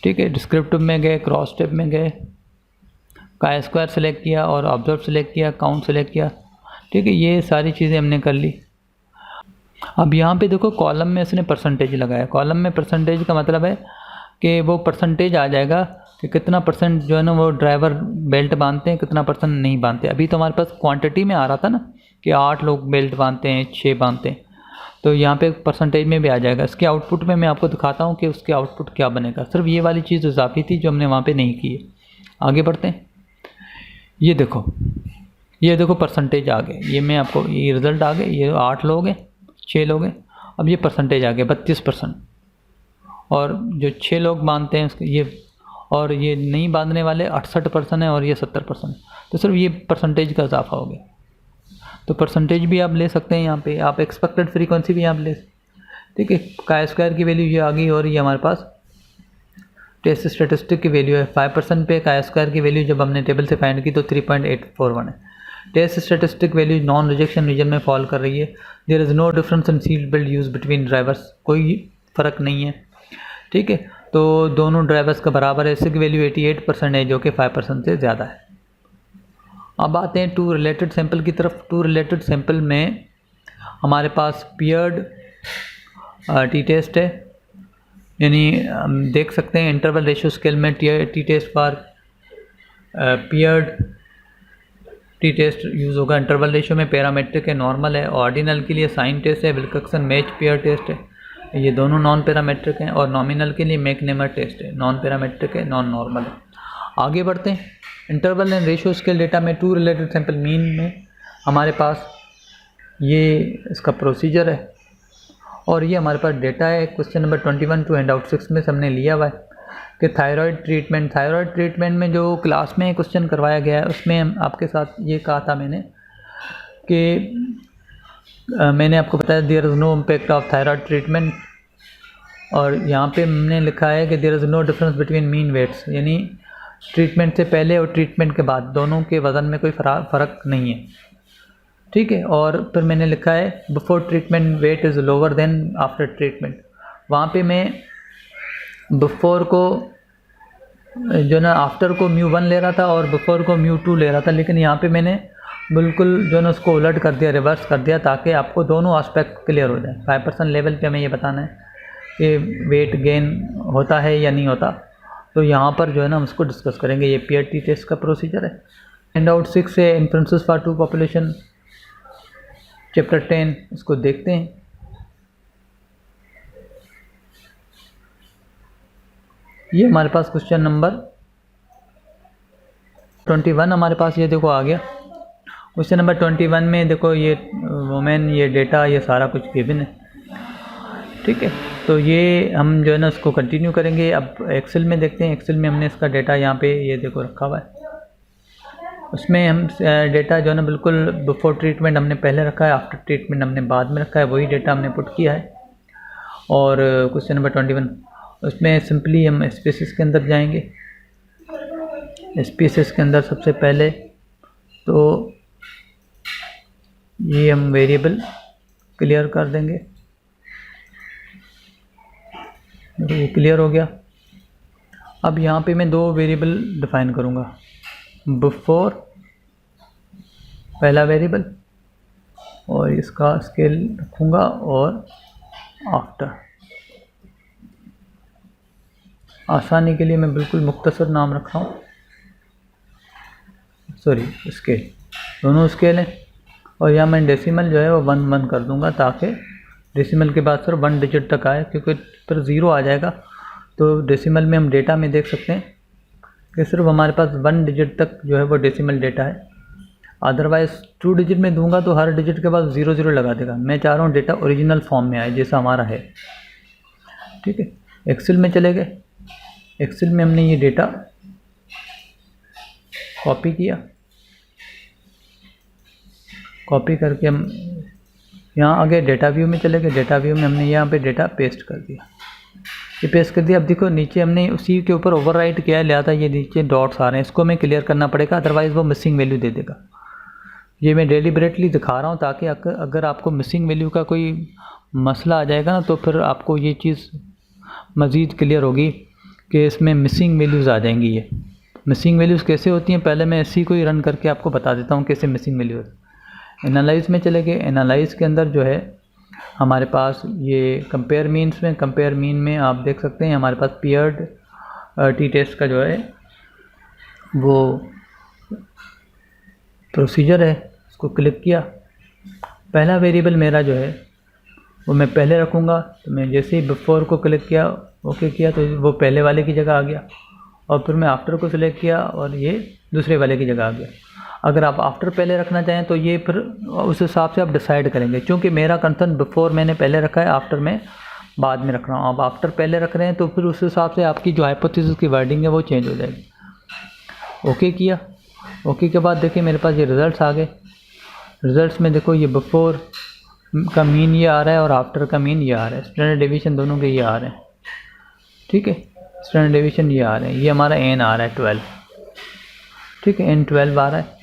S1: ठीक है, डिस्क्रिप्टिव में गए, क्रॉस टेप में गए, का स्क्वायर सेलेक्ट किया और ऑब्जर्व सेलेक्ट किया, काउंट सेलेक्ट किया। ठीक है, ये सारी चीज़ें हमने कर ली। अब यहाँ पे देखो कॉलम में इसने परसेंटेज लगाया। कॉलम में परसेंटेज का मतलब है कि वो परसेंटेज आ जाएगा कि कितना परसेंट जो है ना वो ड्राइवर बेल्ट बांधते हैं, कितना परसेंट नहीं बांधते। अभी तो हमारे पास क्वांटिटी में आ रहा था ना कि 8 लोग बेल्ट बांधते हैं, 6 बांधते हैं, तो यहाँ पे परसेंटेज में भी आ जाएगा। इसके आउटपुट में मैं आपको दिखाता हूँ कि उसके आउटपुट क्या बनेगा। सिर्फ ये वाली चीज़ इजाफी थी जो हमने वहाँ पे नहीं की है। आगे बढ़ते हैं। ये देखो परसेंटेज आ गए। ये मैं आपको ये रिज़ल्ट आ गए। ये 8 लोग हैं, 6 लोग हैं। अब ये परसेंटेज आ गया 32%। और जो 6 लोग बांधते हैं उसके ये, और ये नहीं बांधने वाले 68% है और ये 70%। तो सिर्फ ये परसेंटेज का इजाफा हो गया। तो परसेंटेज भी आप ले सकते हैं यहाँ पे। आप एक्सपेक्टेड फ्रीक्वेंसी भी आप ले, ठीक है। का स्क्वायर की वैल्यू ये आ गई और ये हमारे पास टेस्ट स्टेटिस्टिक की वैल्यू है 5% पे। का स्क्वायर की वैल्यू जब हमने टेबल से फाइंड की तो 3.841 है। Test statistic value non rejection region में फॉल कर रही है। There is no difference in seat belt use between drivers, कोई फ़र्क नहीं है, ठीक है। तो दोनों ड्राइवर्स का बराबर है। इसकी वैल्यू 88% है जो कि 5% से ज़्यादा है। अब आते हैं टू रिलेटेड सैंपल की तरफ। टू रिलेटेड सैंपल में हमारे पास पियर्ड टी टेस्ट है, यानी हम देख सकते हैं इंटरवल रेशियो स्केल में T test for paired T test use होगा। इंटरवल रेशियो में पैरामेट्रिक है, नॉर्मल है। ऑर्डिनल के लिए साइन टेस्ट है, विल्कक्सन मैच पियर टेस्ट है, ये दोनों नॉन पैरामेट्रिक हैं। और नॉमिनल के लिए मैकनेमर टेस्ट है, नॉन पैरामेट्रिक है, नॉन नॉर्मल है। आगे बढ़ते हैं। Interval and ratio scale data में टू रिलेटेड सैंपल मीन में हमारे पास ये इसका प्रोसीजर है और ये हमारे पास डेटा है। Question number 21 to hand out 6 में से हमने लिया हुआ है कि थायराइड ट्रीटमेंट में जो क्लास में क्वेश्चन करवाया गया है उसमें आपके साथ ये कहा था मैंने कि मैंने आपको बताया there is no impact of thyroid treatment, और यहाँ पे हमने लिखा है कि there is no difference between mean weights, यानी ट्रीटमेंट से पहले और ट्रीटमेंट के बाद दोनों के वज़न में कोई फ़र्क नहीं है, ठीक है। और फिर मैंने लिखा है before treatment wait is lower than after treatment. वहाँ पे मैं बिफोर को जो ना आफ्टर को μ1 ले रहा था और बिफोर को μ2 ले रहा था, लेकिन यहाँ पे मैंने बिल्कुल जो ना उसको उलट कर दिया, रिवर्स कर दिया, ताकि आपको दोनों एस्पेक्ट क्लियर हो जाए। 5% लेवल पे हमें ये बताना है कि वेट गेन होता है या नहीं होता, तो यहाँ पर जो है ना हम उसको डिस्कस करेंगे। ये PRT टेस्ट का प्रोसीजर है। हैंड आउट 6 है influences for two population, chapter 10, इसको देखते हैं। ये हमारे पास क्वेश्चन नंबर 21 हमारे पास ये देखो आ गया। क्वेश्चन नंबर 21 में देखो ये वुमेन, ये डेटा, ये सारा कुछ गिवन है, ठीक है। तो ये हम जो है ना इसको कंटिन्यू करेंगे। अब एक्सेल में देखते हैं। एक्सेल में हमने इसका डेटा यहाँ पे ये देखो रखा हुआ है। उसमें हम डेटा जो है ना बिल्कुल बिफोर ट्रीटमेंट हमने पहले रखा है, आफ्टर ट्रीटमेंट हमने बाद में रखा है, वही डेटा हमने पुट किया है। और क्वेश्चन नंबर 21 उसमें सिंपली हम स्पेसिस के अंदर जाएंगे। स्पेसिस के अंदर सबसे पहले तो ये हम वेरिएबल क्लियर कर देंगे। ये क्लियर हो गया। अब यहाँ पे मैं 2 वेरिएबल डिफाइन करूँगा, बिफोर पहला वेरिएबल और इसका स्केल रखूँगा, और आफ्टर। आसानी के लिए मैं बिल्कुल मुख्तसर नाम रख रहा हूँ, सॉरी स्केल, दोनों स्केल हैं। और यहाँ मैं डेसिमल जो है वो 1 कर दूँगा, ताकि डेसिमल के बाद सिर्फ 1 डिजिट तक आए, क्योंकि फिर 0 आ जाएगा। तो डेसिमल में हम डेटा में देख सकते हैं कि सिर्फ हमारे पास 1 डिजिट तक जो है वो डेसिमल डेटा है। अदरवाइज़ 2 डिजिट में दूंगा तो हर डिजिट के बाद 0 लगा देगा। मैं चाह रहा हूँ डेटा ओरिजिनल फॉर्म में आए जैसा हमारा है, ठीक है। एक्सेल में चले गए। एक्सेल में हमने ये डेटा कॉपी किया, कॉपी करके हम यहाँ आगे डेटा व्यू में चले गए। डेटा व्यू में हमने यहाँ पे डेटा पेस्ट कर दिया। ये पेस्ट कर दिया। अब देखो नीचे हमने उसी के ऊपर ओवरराइट किया है, लिहाजा ये नीचे डॉट्स आ रहे हैं, इसको हमें क्लियर करना पड़ेगा, अदरवाइज़ वो मिसिंग वैल्यू दे देगा। ये मैं डेलिबरेटली दिखा रहा हूँ ताकि अगर आपको मिसिंग वैल्यू का कोई मसला आ जाएगा ना, तो फिर आपको ये चीज़ मज़ीद क्लियर होगी कि इसमें मिसिंग वैल्यूज़ आ जाएंगी। ये मिसिंग वैल्यूज़ कैसे होती हैं, पहले मैं इसी को ही रन करके आपको बता देता हूँ कैसे मिसिंग वैल्यू होती है। एनालाइज में चले गए, एनालाइज के अंदर जो है हमारे पास ये कंपेयर मीन्स में, कंपेयर मीन में आप देख सकते हैं हमारे पास पेयर्ड टी टेस्ट का जो है वो प्रोसीजर है, इसको क्लिक किया। पहला वेरिएबल मेरा जो है वो मैं पहले रखूँगा, तो मैं जैसे ही बिफोर को क्लिक किया, ओके किया, तो वो पहले वाले की जगह आ गया, और फिर मैं आफ्टर को सिलेक्ट किया और ये दूसरे वाले की जगह आ गया। अगर आप आफ्टर पहले रखना चाहें तो ये फिर उस हिसाब से आप डिसाइड करेंगे, क्योंकि मेरा कंसर्न बिफोर मैंने पहले रखा है, आफ्टर में बाद में रख रहा हूँ। आप आफ्टर पहले रख रहे हैं तो फिर उस हिसाब से आपकी जो हाइपोथेसिस की वर्डिंग है वो चेंज हो जाएगी। ओके किया, ओके के बाद देखिए मेरे पास ये रिज़ल्ट्स आ गए। रिज़ल्ट्स में देखो ये बिफोर का मीन ये आ रहा है और आफ्टर का मीन ये आ रहा है, स्टैंडर्ड डेविएशन दोनों के ये आ रहे हैं, ठीक है। स्टैंडर्ड डेविएशन ये आ रहे हैं, ये हमारा एन आ रहा है 12, ठीक है, एन 12 आ रहा है,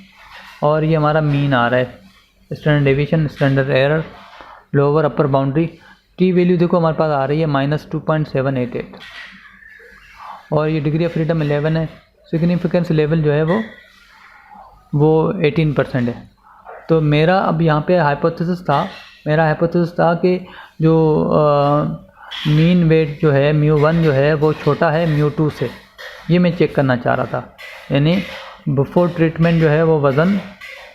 S1: और ये हमारा मीन आ रहा है, standard deviation, standard error, lower upper boundary. T value देखो हमारे पास आ रही है -2.788, और ये डिग्री ऑफ फ्रीडम 11 है। सिग्निफिकेंस लेवल जो है वो 18% है। तो मेरा अब यहाँ पे हाइपोथेसिस था, मेरा हाइपोथेसिस था कि जो मीन वेट जो है μ1 जो है वो छोटा है μ2 से, ये मैं चेक करना चाह रहा था। यानी बिफोर ट्रीटमेंट जो है वो वज़न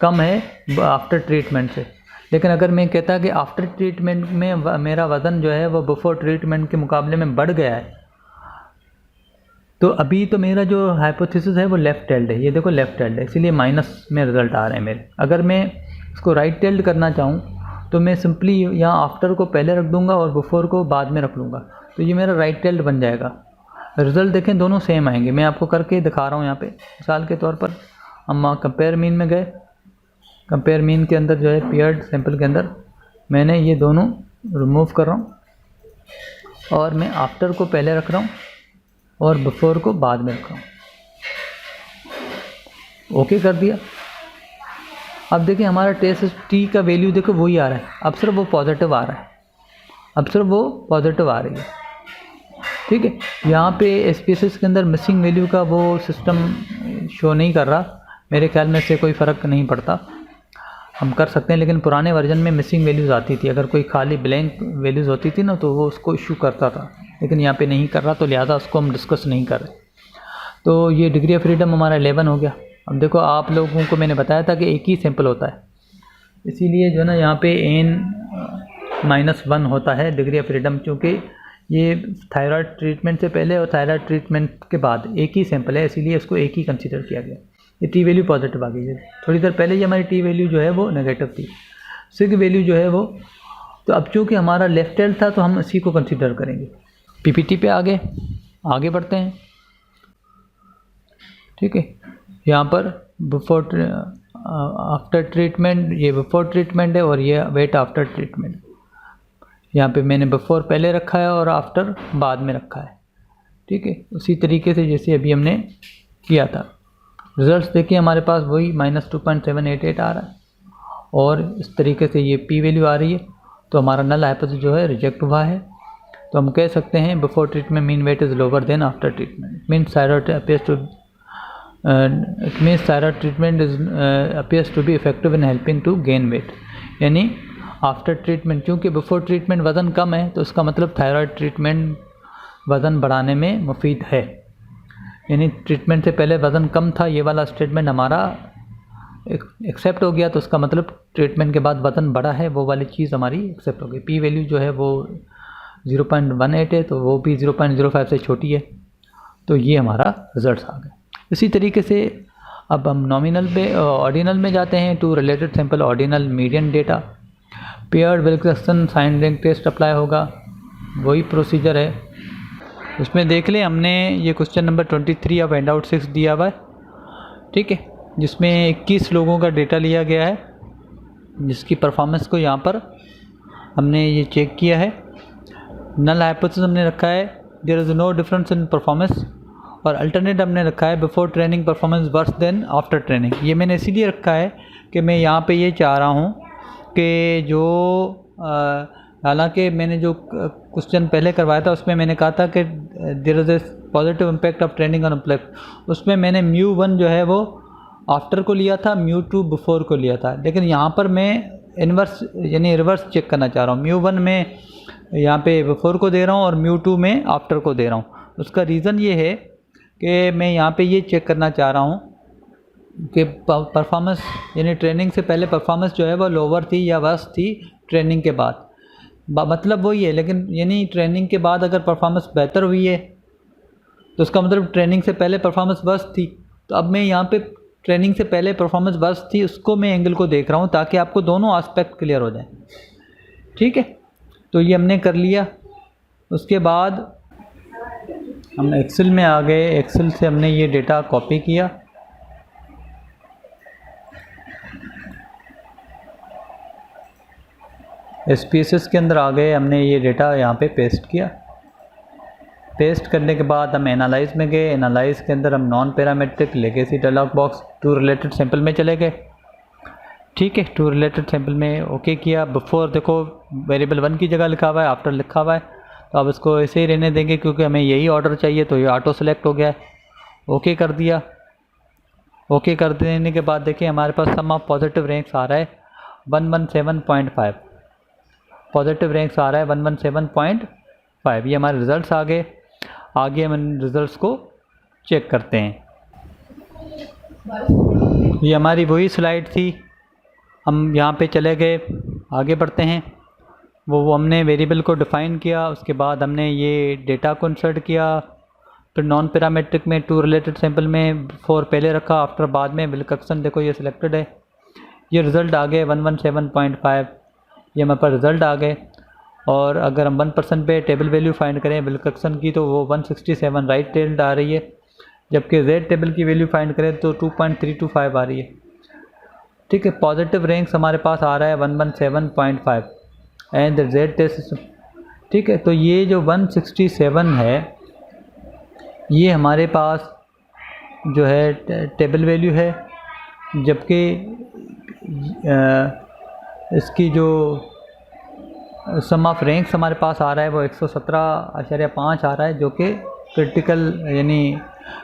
S1: कम है आफ्टर ट्रीटमेंट से। लेकिन अगर मैं कहता कि आफ्टर ट्रीटमेंट में मेरा वज़न जो है वो बिफोर ट्रीटमेंट के मुकाबले में बढ़ गया है, तो अभी तो मेरा जो हाइपोथेसिस है वो लेफ़्ट टेल्ड है। ये देखो लेफ़्ट टेल्ड है, इसीलिए माइनस में रिज़ल्ट आ रहे हैं मेरे। अगर मैं इसको राइट टेल्ड करना चाहूँ तो मैं सिंपली यहाँ आफ्टर को पहले रख दूँगा और बिफोर को बाद में रख लूँगा, तो ये मेरा राइट टेल्ड बन जाएगा। रिज़ल्ट देखें दोनों सेम आएंगे, मैं आपको करके दिखा रहा हूँ यहाँ पे मिसाल के तौर पर। हम कंपेयर मीन में गए, कंपेयर मीन के अंदर जो है पेयर्ड सैंपल के अंदर मैंने ये दोनों रिमूव कर रहा हूँ, और मैं आफ्टर को पहले रख रहा हूँ और बिफोर को बाद में रख रहा हूँ। ओके कर दिया। अब देखिए हमारा टेस्ट टी का वैल्यू देखो वही आ रहा है, अब सिर्फ वो पॉजिटिव आ रहा है, अब सिर्फ वो पॉजिटिव आ रही है, ठीक है। यहाँ पे स्पीसीज के अंदर मिसिंग वैल्यू का वो सिस्टम शो नहीं कर रहा, मेरे ख्याल में इससे कोई फ़र्क नहीं पड़ता, हम कर सकते हैं। लेकिन पुराने वर्जन में मिसिंग वैल्यूज़ आती थी, अगर कोई खाली ब्लैंक वैल्यूज़ होती थी ना तो वो उसको इशू करता था, लेकिन यहाँ पे नहीं कर रहा, तो लिहाजा उसको हम डिस्कस नहीं कर रहे। तो ये डिग्री ऑफ फ्रीडम हमारा 11 हो गया। अब देखो आप लोगों को मैंने बताया था कि एक ही सैंपल होता है, इसीलिए जो ना यहाँ पे n-1 होता है डिग्री ऑफ फ्रीडम, क्योंकि ये थायराइड ट्रीटमेंट से पहले और थायराइड ट्रीटमेंट के बाद एक ही सैंपल है, इसीलिए इसको एक ही कंसीडर किया गया। ये टी वैल्यू पॉजिटिव आ गई है, थोड़ी देर पहले ही हमारी टी वैल्यू जो है वो नेगेटिव थी, सिग वैल्यू जो है वो, तो अब चूँकि हमारा लेफ्ट हैंड था तो हम इसी को कंसीडर करेंगे। पीपीटी पे आगे बढ़ते हैं, ठीक है। यहाँ पर बिफोर आफ्टर ट्रीटमेंट, ये बिफोर ट्रीटमेंट है और ये वेट आफ्टर ट्रीटमेंट। यहाँ पे मैंने बिफोर पहले रखा है और आफ्टर बाद में रखा है, ठीक है, उसी तरीके से जैसे अभी हमने किया था। रिजल्ट्स देखिए हमारे पास वही -2.788 आ रहा है, और इस तरीके से ये पी वैल्यू आ रही है, तो हमारा नल हाइपोथेसिस जो है रिजेक्ट हुआ है। तो हम कह सकते हैं before treatment mean weight is lower than after treatment, means thyroid appears to it means thyroid treatment is appears to be effective in helping to gain weight। यानी आफ्टर ट्रीटमेंट, क्योंकि बिफोर ट्रीटमेंट वज़न कम है तो इसका मतलब thyroid treatment वज़न बढ़ाने में मुफीद है। यानी ट्रीटमेंट से पहले वज़न कम था, ये वाला स्टेटमेंट हमारा एक्सेप्ट हो गया, तो उसका मतलब ट्रीटमेंट के बाद वज़न बढ़ा है, वो वाली चीज़ हमारी एक्सेप्ट हो गई। पी वैल्यू जो है वो 0.18 है, तो वो भी 0.05 से छोटी है, तो ये हमारा रिजल्ट आ गया। इसी तरीके से अब हम नॉमिनल पे ऑर्डिनल में जाते हैं। Two related sample ordinal median data, paired Wilkinson sign rank test apply होगा, वही प्रोसीजर है। उसमें देख लें हमने ये क्वेश्चन नंबर 23 ऑफ हैंडआउट 6 दिया हुआ है, ठीक है, जिसमें 21 लोगों का डेटा लिया गया है, जिसकी परफॉर्मेंस को यहाँ पर हमने ये चेक किया है। नल हाइपोथेसिस हमने रखा है there is no difference in performance, और अल्टरनेट हमने रखा है before training performance verse than after training. ये मैंने इसीलिए रखा है कि मैं यहाँ पे ये चाह रहा हूँ कि जो हालांकि मैंने जो क्वेश्चन पहले करवाया था उसमें मैंने कहा था कि there is a positive impact of training on employ, उसमें मैंने μ1 जो है वो आफ्टर को लिया था, μ2 बिफोर को लिया था, लेकिन यहाँ पर मैं इन्वर्स यानी रिवर्स चेक करना चाह रहा हूँ। μ1 में यहाँ पे बिफोर को दे रहा हूँ और μ2 में आफ्टर को दे रहा हूँ। उसका रीज़न ये है कि मैं यहाँ पे ये चेक करना चाह रहा हूँ कि परफॉर्मेंस यानी ट्रेनिंग से पहले परफॉर्मेंस जो है वो लोअर थी या वर्स थी ट्रेनिंग के बाद, मतलब वही है। लेकिन यानी ट्रेनिंग के बाद अगर परफॉर्मेंस बेहतर हुई है तो उसका मतलब ट्रेनिंग से पहले परफॉर्मेंस वर्स थी। तो अब मैं यहाँ पे ट्रेनिंग से पहले परफॉर्मेंस वर्स थी उसको मैं एंगल को देख रहा हूँ ताकि आपको दोनों एस्पेक्ट क्लियर हो जाए। ठीक है, तो ये हमने कर लिया। उसके बाद हम एक्सेल में आ गए। एक्सेल से हमने ये डेटा कॉपी किया, SPSS के अंदर आ गए, हमने ये डेटा यहाँ पे पेस्ट किया। पेस्ट करने के बाद हम एनालाइज में गए। एनालाइज के अंदर हम non parametric legacy dialog box two related sample में चले गए। ठीक है, टू रिलेटेड सैंपल में ओके किया। बिफोर देखो वेरिएबल 1 की जगह लिखा हुआ है, आफ्टर लिखा हुआ है, तो अब इसको ऐसे ही रहने देंगे क्योंकि हमें यही ऑर्डर चाहिए, तो ये ऑटो सेलेक्ट हो गया है। ओके कर दिया। ओके कर देने के बाद देखिए हमारे पास सम ऑफ पॉजिटिव रैंक्स आ रहा है 117.5, पॉजिटिव रैंक्स आ रहा है 117.5। ये हमारे रिज़ल्ट्स आ गए। आगे हम इन रिज़ल्ट्स को चेक करते हैं। ये हमारी वही स्लाइड थी, हम यहाँ पे चले गए, आगे बढ़ते हैं। वो हमने वेरिएबल को डिफ़ाइन किया, उसके बाद हमने ये डेटा को इंसर्ट किया, फिर नॉन पैरामेट्रिक में टू रिलेटेड सैंपल में फॉर पहले रखा, आफ्टर बाद में विल्कक्सन देखो ये सिलेक्टेड है। ये रिज़ल्ट आ गए 117.5, ये हमारे पास रिज़ल्ट आ गए। और अगर हम 1% पे टेबल वैल्यू फाइंड करें विल्कक्सन की तो वो 167 राइट टेल्ड आ रही है, जबकि जेड टेबल की वैल्यू फाइंड करें तो 2.325 आ रही है। ठीक है, पॉजिटिव रैंक्स हमारे पास आ रहा है 117.5 एंड जेड टेस्ट। ठीक है, तो ये जो 167 है ये हमारे पास जो है टेबल वैल्यू है, जबकि इसकी जो सम ऑफ रैंक्स हमारे पास आ रहा है वो 117.5 आ रहा है, जो कि क्रिटिकल यानी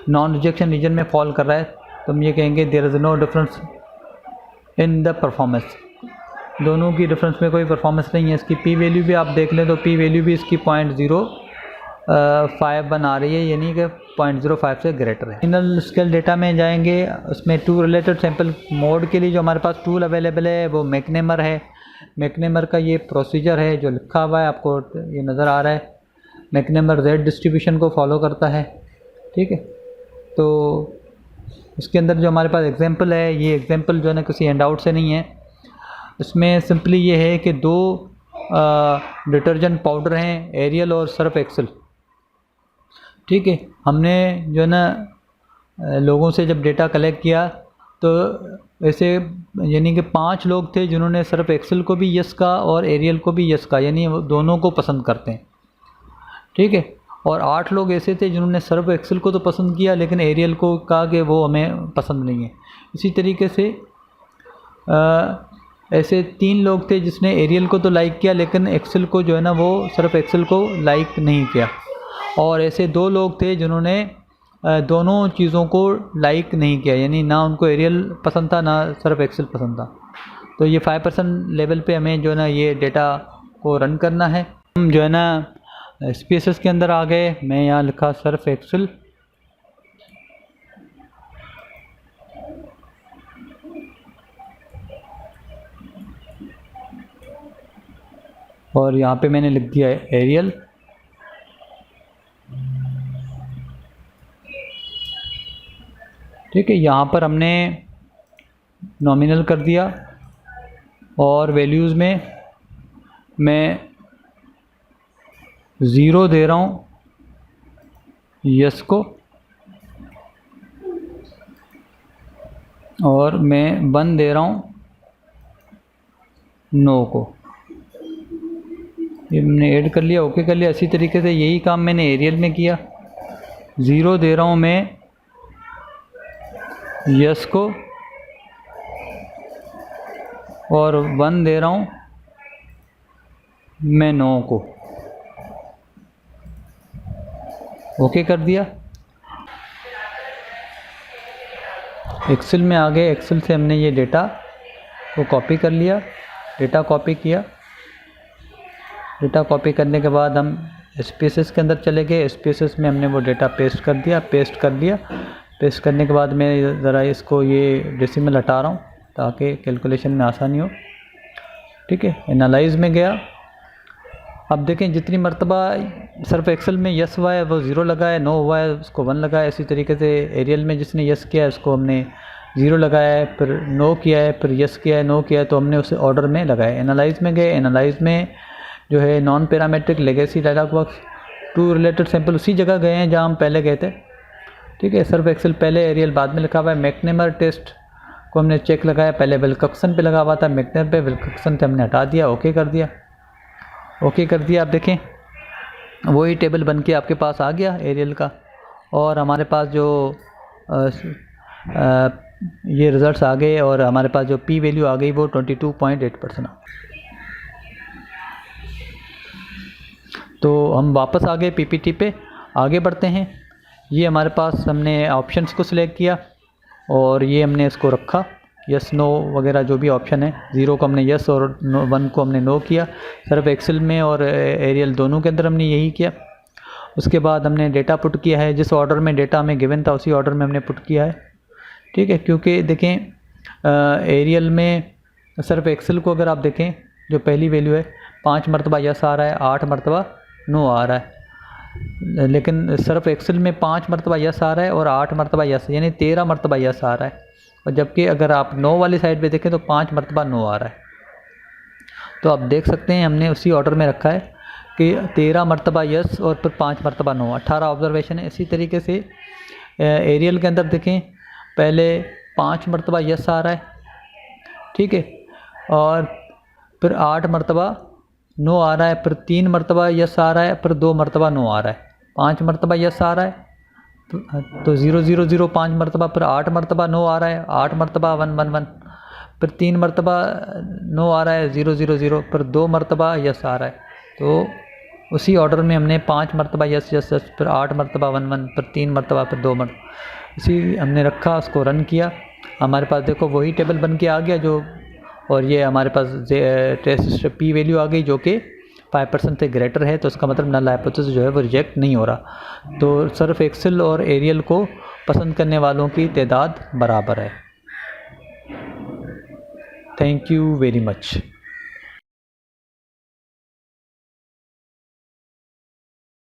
S1: नॉन रिजेक्शन रीजन में फॉल कर रहा है। तो हम ये कहेंगे there is no difference in the performance, दोनों की डिफरेंस में कोई परफॉर्मेंस नहीं है। इसकी पी वैल्यू भी आप देख लें तो पी वैल्यू भी इसकी 0.051 आ रही है, यानी कि 0.05 से ग्रेटर है। फाइनल स्केल डेटा में जाएंगे, उसमें टू रिलेटेड सैंपल मोड के लिए जो हमारे पास टूल अवेलेबल है वो मैकनेमर है। मैकनेमर का ये प्रोसीजर है जो लिखा हुआ है, आपको ये नज़र आ रहा है। मैकनेमर जेड डिस्ट्रीब्यूशन को फॉलो करता है। ठीक है, तो इसके अंदर जो हमारे पास एग्जांपल है, ये एग्जांपल जो है ना किसी हैंडआउट से नहीं है। इसमें सिंपली ये है कि दो डिटर्जेंट पाउडर हैं, एरियल और सर्फ एक्सेल। ठीक है, हमने जो है ना लोगों से जब डेटा कलेक्ट किया तो ऐसे यानी कि 5 लोग थे जिन्होंने सर्फ एक्सेल को भी यस का और एरियल को भी यस का, यानी वो दोनों को पसंद करते हैं। ठीक है, और 8 लोग ऐसे थे जिन्होंने सर्फ एक्सेल को तो पसंद किया लेकिन एरियल को कहा कि वो हमें पसंद नहीं है। इसी तरीके से ऐसे 3 लोग थे जिसने एरियल को तो लाइक किया लेकिन एक्सेल को जो है ना वो सर्फ एक्सेल को लाइक नहीं किया। और ऐसे 2 लोग थे जिन्होंने दोनों चीज़ों को लाइक नहीं किया, यानी ना उनको एरियल पसंद था ना सर्फ एक्सेल पसंद था। तो ये 5% लेवल पे हमें जो है ना ये डेटा को रन करना है। हम जो है ना SPSS के अंदर आ गए, मैं यहाँ लिखा सर्फ एक्सेल, और यहाँ पे मैंने लिख दिया एरियल। ठीक है, यहाँ पर हमने नॉमिनल कर दिया और वैल्यूज़ में मैं 0 दे रहा हूँ यस को और मैं 1 दे रहा हूँ नो को। ये मैंने ऐड कर लिया, ओके कर लिया। इसी तरीके से यही काम मैंने एरियल में किया। 0 दे रहा हूँ मैं यस को और 1 दे रहा हूँ मैं नो को। ओके कर दिया। एक्सेल में आ गए। एक्सेल से हमने ये डेटा को कॉपी कर लिया, डेटा कॉपी किया। डेटा कॉपी करने के बाद हम SPSS के अंदर चले गए। SPSS में हमने वो डेटा पेस्ट कर दिया, पेस्ट कर लिया। पेस्ट करने के बाद मैं ज़रा इसको ये डेसिमल हटा रहा हूँ ताकि कैलकुलेशन में आसानी हो। ठीक है, एनालाइज में गया। अब देखें जितनी मरतबा सिर्फ एक्सेल में यस हुआ है वो 0 लगा है, नो हुआ है उसको 1 लगा है। इसी तरीके से एरियल में जिसने यस किया है उसको हमने 0 लगाया है, फिर नो किया है, फिर यस किया है, नो किया है, तो हमने उसे ऑर्डर में लगाया। एनालाइज में गए। एनालाइज में जो है non parametric legacy dialog box two related sample उसी जगह गए हैं जहाँ हम पहले गए थे। ठीक है, सिर्फ एक्सेल पहले, एरियल बाद में लिखा हुआ है। मैकनेमर टेस्ट को हमने चेक लगाया, पहले विल्कॉक्सन पे लगा हुआ था, मैकनेमर पे, विल्कॉक्सन से हमने हटा दिया, ओके कर दिया। ओके कर दिया। आप देखें वही टेबल बन के आपके पास आ गया एरियल का, और हमारे पास जो ये रिज़ल्ट्स आ गए और हमारे पास जो पी वैल्यू आ गई वो 22.8%। तो हम वापस आ गए PPT पे, आगे बढ़ते हैं। ये हमारे पास हमने ऑप्शंस को सिलेक्ट किया और ये हमने इसको रखा, यस नो वगैरह जो भी ऑप्शन है। 0 को हमने यस और 1 को हमने नो किया। सिर्फ एक्सेल में और एरियल दोनों के अंदर हमने यही किया। उसके बाद हमने डेटा पुट किया है, जिस ऑर्डर में डेटा हमें गिवन था उसी ऑर्डर में हमने पुट किया है। ठीक है, क्योंकि देखें एरियल में सिर्फ एक्सेल को अगर आप देखें जो पहली वैल्यू है 5 मरतबा यस आ रहा है, 8 मरतबा नो आ रहा है। लेकिन सिर्फ एक्सेल में 5 मरतबा यस आ रहा है और 8 मरतबा यस, यानी 13 मरतबा यस आ रहा है। और जबकि अगर आप नो वाली साइड पे देखें तो 5 मरतबा नो आ रहा है। तो आप देख सकते हैं हमने उसी ऑर्डर में रखा है कि 13 मरतबा यस और फिर 5 मरतबा नो, 18 ऑब्जर्वेशन है। इसी तरीके से एरियल के अंदर देखें पहले 5 मरतबा यस आ रहा है, ठीक है, और फिर 8 मरतबा नो आ रहा है, फिर 3 मरतबा यस आ रहा है, फिर 2 मरतबा नो आ रहा है। 5 मरतबा यस आ रहा है तो 0 0 0 5 मरतबा, फिर 8 मरतबा नो आ रहा है, 8 मरतबा 1 1 1, फिर 3 मरतबा नो आ रहा है 0 0 0, फिर 2 मरतबा यस आ रहा है। तो उसी ऑर्डर में हमने 5 मरतबा यस यस यस, फिर 8 मरतबा 1 1, फिर 3 मरतबा, फिर 2 मरतबा, इसी हमने रखा, उसको रन किया। हमारे पास देखो वही टेबल बन के आ गया जो, और ये हमारे पास टेस्ट पी वैल्यू आ गई जो कि 5% से ग्रेटर है, तो इसका मतलब नल हाइपोथेसिस जो है वो रिजेक्ट नहीं हो रहा। तो सिर्फ एक्सेल और एरियल को पसंद करने वालों की तादाद बराबर है। Thank you very much.